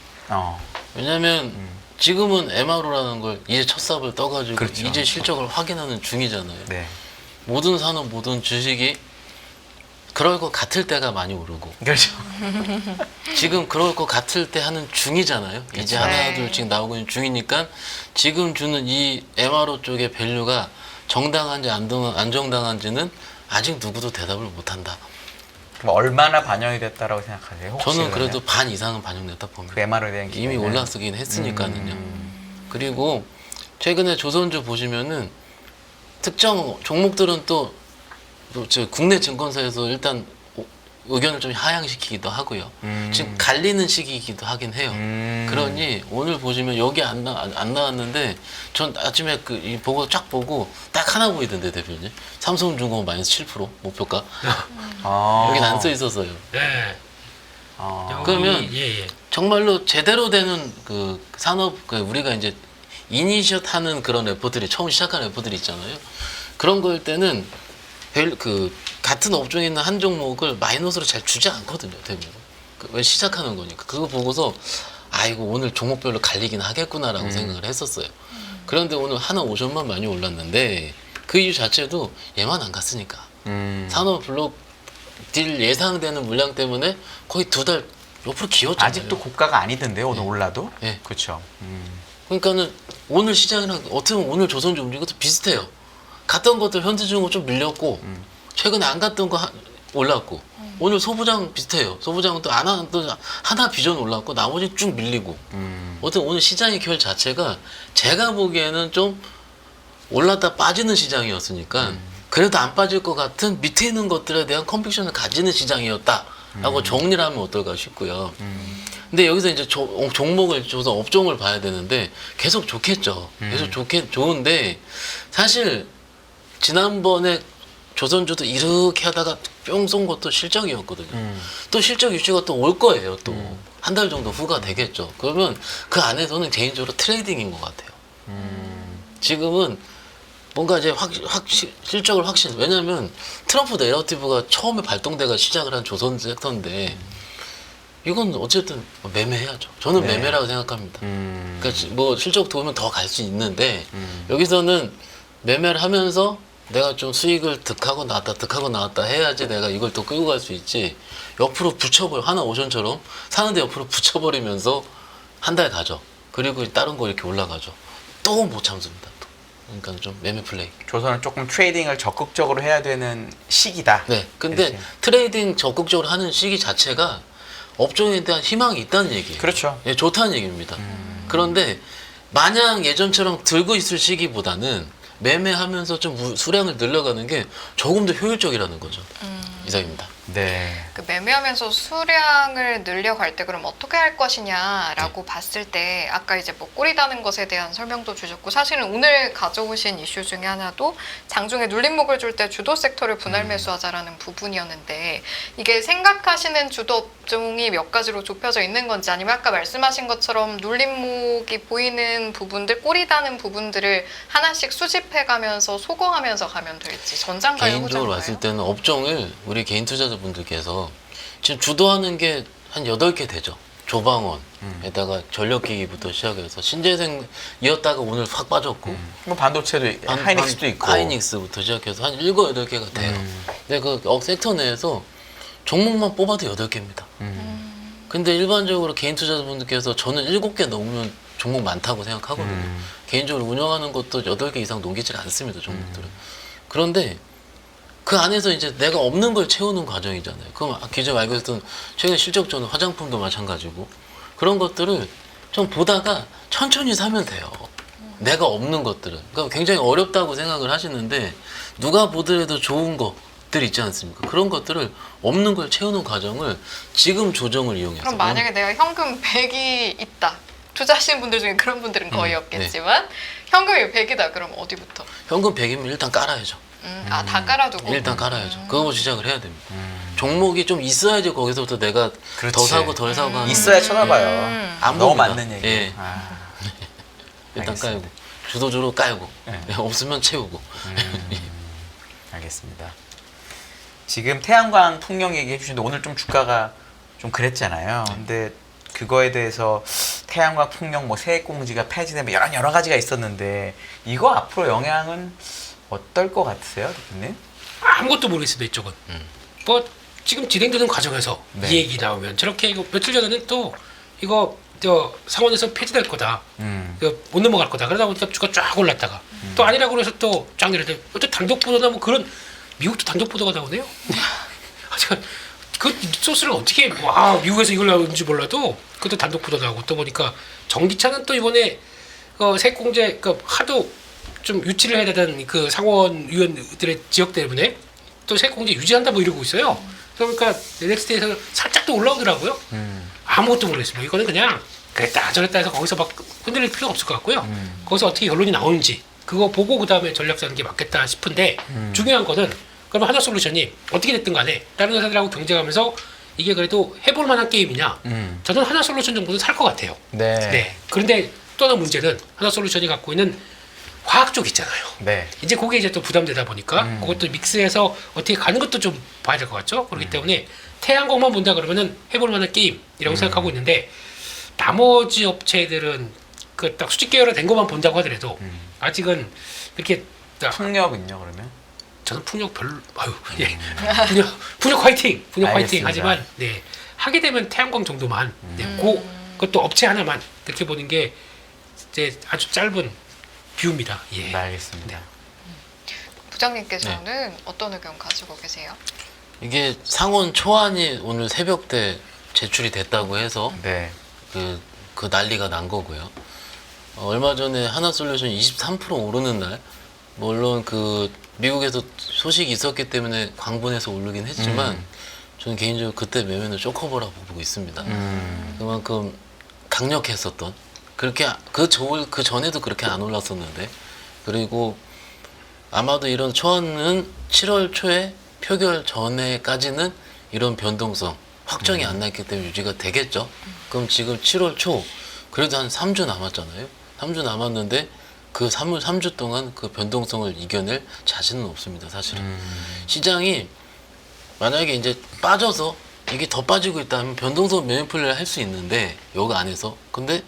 왜냐면 지금은 MRO라는 걸 이제 첫 삽을 떠가지고 그렇죠. 이제 실적을 확인하는 중이잖아요. 네. 모든 산업, 모든 주식이 그럴 것 같을 때가 많이 오르고 그렇죠. 지금 그럴 것 같을 때 하는 중이잖아요. 이제 하나 네. 둘씩 나오고 있는 중이니까 지금 주는 이 MRO 쪽의 밸류가 정당한지 안 정당한지는 아직 누구도 대답을 못한다. 그럼 얼마나 반영이 됐다라고 생각하세요? 혹시 저는 그러면? 그래도 반 이상은 반영됐다 봅니다. 그 MR에 대한 이미 기대는? 올라서긴 했으니까는요. 그리고 최근에 조선주 보시면은 특정 종목들은 또 저 국내 증권사에서 일단 의견을 좀 하향시키기도 하고요. 지금 갈리는 시기이기도 하긴 해요. 그러니 오늘 보시면 여기 안 나왔는데 전 아침에 이 보고 쫙 보고 딱 하나 보이던데 대표님. 삼성중공업 마이너스 7% 목표가 여긴 안 써 있었어요. 네. 그러면 예. 정말로 제대로 되는 그 산업 우리가 이제 이니셔트 하는 그런 래퍼들이 처음 시작한 래퍼들이 있잖아요. 그런 거일 때는 같은 업종에 있는 한 종목을 마이너스로 잘 주지 않거든요, 대부분. 왜 시작하는 거니까. 그거 보고서 아이고 오늘 종목별로 갈리긴 하겠구나라고 생각을 했었어요. 그런데 오늘 하나 오션만 많이 올랐는데 그 이유 자체도 얘만 안 갔으니까. 산업 블록 딜 예상되는 물량 때문에 거의 2달 옆으로 기었잖아요. 아직도 고가가 아니던데요, 오늘 올라도? 네. 그렇죠. 그러니까는 오늘 시장이랑 어떻게 보면 오늘 조선주 움직임도 비슷해요. 갔던 것들 현대중공업 좀 밀렸고 최근에 안 갔던 거 올랐고 오늘 소부장 비슷해요. 소부장은 또 하나 비전 올랐고 나머지 쭉 밀리고 어쨌든 오늘 시장의 결 자체가 제가 보기에는 좀 올랐다 빠지는 시장이었으니까 그래도 안 빠질 것 같은 밑에 있는 것들에 대한 컨빅션을 가지는 시장이었다라고 정리를 하면 어떨까 싶고요. 근데 여기서 이제 종목을 조선 업종을 봐야 되는데 계속 좋겠죠. 계속 좋은데 사실 지난번에 조선주도 이렇게 하다가 뿅 쏜 것도 실적이었거든요. 또 실적 유지가 또 올 거예요. 또 한 달 정도 후가 되겠죠. 그러면 그 안에서는 개인적으로 트레이딩인 것 같아요. 지금은 뭔가 이제 실적을 확신. 왜냐하면 트럼프 내러티브가 처음에 발동돼가 시작을 한 조선 섹터인데 이건 어쨌든 매매해야죠. 저는 네. 매매라고 생각합니다. 그러니까 뭐 실적 도우면 더 갈 수 있는데 여기서는 매매를 하면서 내가 좀 수익을 득하고 나왔다 해야지 내가 이걸 또 끌고 갈 수 있지. 옆으로 붙여버려. 하나오션처럼 사는데 옆으로 붙여버리면서 한 달 가죠. 그리고 다른 거 이렇게 올라가죠. 또 못 참습니다. 또. 그러니까 좀 매매 플레이. 조선은 조금 트레이딩을 적극적으로 해야 되는 시기다. 네. 근데 이렇게. 트레이딩 적극적으로 하는 시기 자체가 업종에 대한 희망이 있다는 얘기예요. 그렇죠. 예, 좋다는 얘기입니다. 그런데 마냥 예전처럼 들고 있을 시기보다는 매매하면서 좀 수량을 늘려가는 게 조금 더 효율적이라는 거죠. 이상입니다. 네. 그 매매하면서 수량을 늘려갈 때 그럼 어떻게 할 것이냐라고 봤을 때 아까 이제 뭐 꼬리 다는 것에 대한 설명도 주셨고 사실은 오늘 가져오신 이슈 중에 하나도 장중에 눌림목을 줄 때 주도 섹터를 분할 매수하자라는 부분이었는데 이게 생각하시는 주도 업종이 몇 가지로 좁혀져 있는 건지 아니면 아까 말씀하신 것처럼 눌림목이 보이는 부분들 꼬리 다는 부분들을 하나씩 수집해가면서 소거하면서 가면 될지 전장가요 개인적으로 후장가요? 봤을 때는 업종을 우리 개인 투자자분들께서 지금 주도하는 게 한 8개 되죠. 조방원에다가 전력기기부터 시작해서 신재생 이었다가 오늘 확 빠졌고 뭐 반도체도 하이닉스도 있고. 하이닉스부터 시작해서 한 7, 8개가 돼요. 근데 그 섹터 내에서 종목만 뽑아도 8개입니다. 근데 일반적으로 개인 투자자분들께서 저는 7개 넘으면 종목 많다고 생각하거든요. 개인적으로 운영하는 것도 8개 이상 넘기질 않습니다, 종목들은. 그런데 그 안에서 이제 내가 없는 걸 채우는 과정이잖아요. 그럼 기존에 알고 있던 최근 실적 좋은 화장품도 마찬가지고 그런 것들을 좀 보다가 천천히 사면 돼요. 내가 없는 것들은. 그러니까 굉장히 어렵다고 생각을 하시는데 누가 보더라도 좋은 것들 있지 않습니까? 그런 것들을 없는 걸 채우는 과정을 지금 조정을 이용해서. 그럼 만약에 내가 현금 100이 있다. 투자하시는 분들 중에 그런 분들은 거의 없겠지만 현금이 100이다. 그럼 어디부터? 현금 100이면 일단 깔아야죠. 다 깔아두고? 일단 깔아야죠. 그거 시작을 해야 됩니다. 종목이 좀 있어야지 거기서부터 내가 그렇지. 더 사고 덜 사고 하는 있어야 쳐다봐요. 안 너무 봅니다. 맞는 얘기. 예. 아, 일단 알겠습니다. 깔고 주도주로 깔고 네. 없으면 채우고 알겠습니다. 지금 태양광 풍력 얘기해 주시는데 오늘 좀 주가가 좀 그랬잖아요. 근데 그거에 대해서 태양광 풍력 뭐 세액공지가 폐지되면 여러 가지가 있었는데 이거 앞으로 영향은 어떨 것 같으세요, 대표님? 아무것도 모르겠습니다 이쪽은. 뭐 지금 진행되는 과정에서 네. 이 얘기 나오면 저렇게 이거 며칠 전에는 또 이거 저 상원에서 폐지될 거다. 이거 못 넘어갈 거다. 그러다 보니까 주가 쫙 올랐다가 또 아니라고 그래서 또 쫙 내렸는데 또 단독 보도나 뭐 그런 미국도 단독 보도가 나오네요. 제가 그 소스를 어떻게 미국에서 이걸 나오는지 몰라도 그것도 단독 보도 나오고 또 보니까 전기차는 또 이번에 세액공제 하도 좀 유치를 해야 되는 그 상원 의원들의 지역 때문에 또 세액공제 유지한다 뭐 이러고 있어요. 그러니까 넥스트에서 살짝 또 올라오더라고요. 아무것도 모르겠습니다. 이거는 그냥 그랬다 저랬다 해서 거기서 막 흔들릴 필요가 없을 것 같고요. 거기서 어떻게 결론이 나오는지 그거 보고 그 다음에 전략 짜는 게 맞겠다 싶은데 중요한 거는 그러면 하나솔루션이 어떻게 됐든 간에 다른 회사들하고 경쟁하면서 이게 그래도 해볼 만한 게임이냐 저는 하나솔루션 정도는 살 것 같아요. 네. 그런데 또 하나 문제는 하나솔루션이 갖고 있는 화학 쪽 있잖아요. 네. 이제 그게 이제 또 부담되다 보니까 그것도 믹스해서 어떻게 가는 것도 좀 봐야 될 것 같죠. 그렇기 때문에 태양광만 본다 그러면은 해볼 만한 게임이라고 생각하고 있는데 나머지 업체들은 그 딱 수직 계열화된 것만 본다고 하더라도 아직은 이렇게 풍력은요, 그러면? 저는 풍력 별로 예 풍력 화이팅 알겠습니다. 하지만 네 하게 되면 태양광 정도만 그것도 업체 하나만 이렇게 보는 게 이제 아주 짧은 뷰입니다. 예. 네, 알겠습니다. 부장님께서는 어떤 의견 가지고 계세요? 이게 상원 초안이 오늘 새벽 때 제출이 됐다고 해서 네. 그 난리가 난 거고요. 얼마 전에 하나솔루션 23% 오르는 날 물론 그 미국에서 소식이 있었기 때문에 광분해서 오르긴 했지만 저는 개인적으로 그때 매매는 쇼커버라고 보고 있습니다. 그만큼 강력했었던 그렇게 그 전에도 그렇게 안 올랐었는데 그리고 아마도 이런 초안은 7월 초에 표결 전에까지는 이런 변동성 확정이 안 났기 때문에 유지가 되겠죠. 그럼 지금 7월 초 그래도 한 3주 남았잖아요. 3주 남았는데 그 3주 동안 그 변동성을 이겨낼 자신은 없습니다. 사실은 시장이 만약에 이제 빠져서 이게 더 빠지고 있다면 변동성 매매플레이를 할 수 있는데 여기 안에서 근데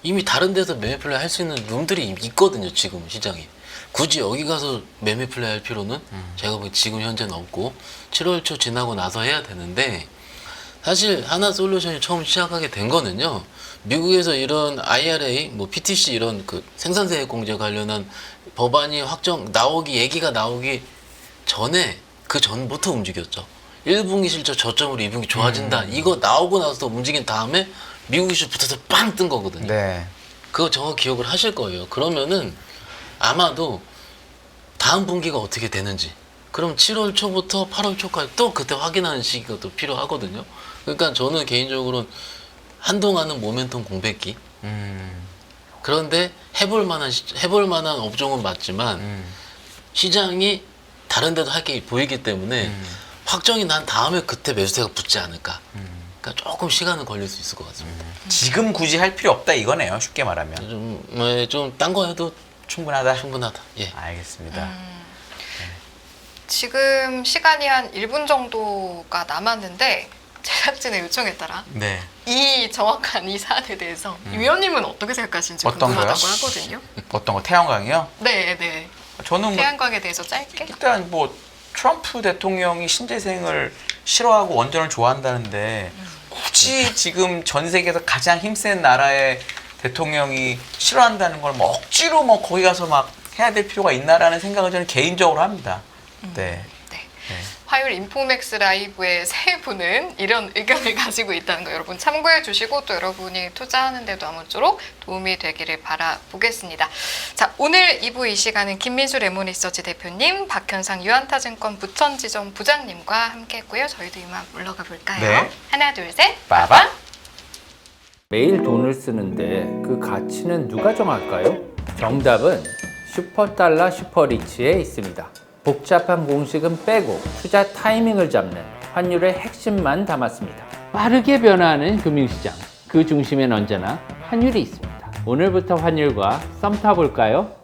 이미 다른 데서 매매플레이 할 수 있는 룸들이 있거든요. 지금 시장에 굳이 여기 가서 매매플레이 할 필요는 제가 보기엔 지금 현재는 없고 7월 초 지나고 나서 해야 되는데 사실 하나솔루션이 처음 시작하게 된 거는요. 미국에서 이런 IRA, 뭐 PTC 이런 그 생산세액 공제 관련한 법안이 얘기가 나오기 전에 그 전부터 움직였죠. 1분기 실적 저점으로 2분기 좋아진다. 이거 나오고 나서 움직인 다음에 미국 이슈 붙어서 빵 뜬 거거든요. 네. 그거 정확히 기억을 하실 거예요. 그러면은 아마도 다음 분기가 어떻게 되는지 그럼 7월 초부터 8월 초까지 또 그때 확인하는 시기가 또 필요하거든요. 그러니까 저는 개인적으로는 한동안은 모멘텀 공백기. 그런데 해볼 만한 업종은 맞지만 시장이 다른 데도 할 게 보이기 때문에 확정이 난 다음에 그때 매수세가 붙지 않을까. 그러니까 조금 시간은 걸릴 수 있을 것 같습니다. 지금 굳이 할 필요 없다 이거네요. 쉽게 말하면. 좀 딴 거 해도 충분하다. 충분하다. 예. 알겠습니다. 지금 시간이 한 1분 정도가 남았는데 제작진의 요청에 따라 네. 이 정확한 이 사안에 대해서 이 위원님은 어떻게 생각하시는지 어떤 궁금하다고 거요? 하거든요. 어떤 거 태양광이요? 네, 네. 저는 뭐 태양광에 대해서 짧게. 일단 뭐 트럼프 대통령이 신재생을 싫어하고 원전을 좋아한다는데 굳이 지금 전 세계에서 가장 힘센 나라의 대통령이 싫어한다는 걸 뭐 억지로 뭐 거기 가서 막 해야 될 필요가 있나라는 생각을 저는 개인적으로 합니다. 네. 네. 화요일 인포맥스 라이브의 세 분은 이런 의견을 가지고 있다는 거 여러분 참고해 주시고 또 여러분이 투자하는 데도 아무쪼록 도움이 되기를 바라보겠습니다. 자, 오늘 2부 이 시간은 김민수 레모니서치 대표님, 박현상 유한타증권 부천지점 부장님과 함께 했고요. 저희도 이만 물러가 볼까요? 네. 하나, 둘, 셋. 빠밤. 매일 돈을 쓰는데 그 가치는 누가 정할까요? 정답은 슈퍼달러 슈퍼리치에 있습니다. 복잡한 공식은 빼고 투자 타이밍을 잡는 환율의 핵심만 담았습니다. 빠르게 변화하는 금융시장, 그 중심엔 언제나 환율이 있습니다. 오늘부터 환율과 썸 타볼까요?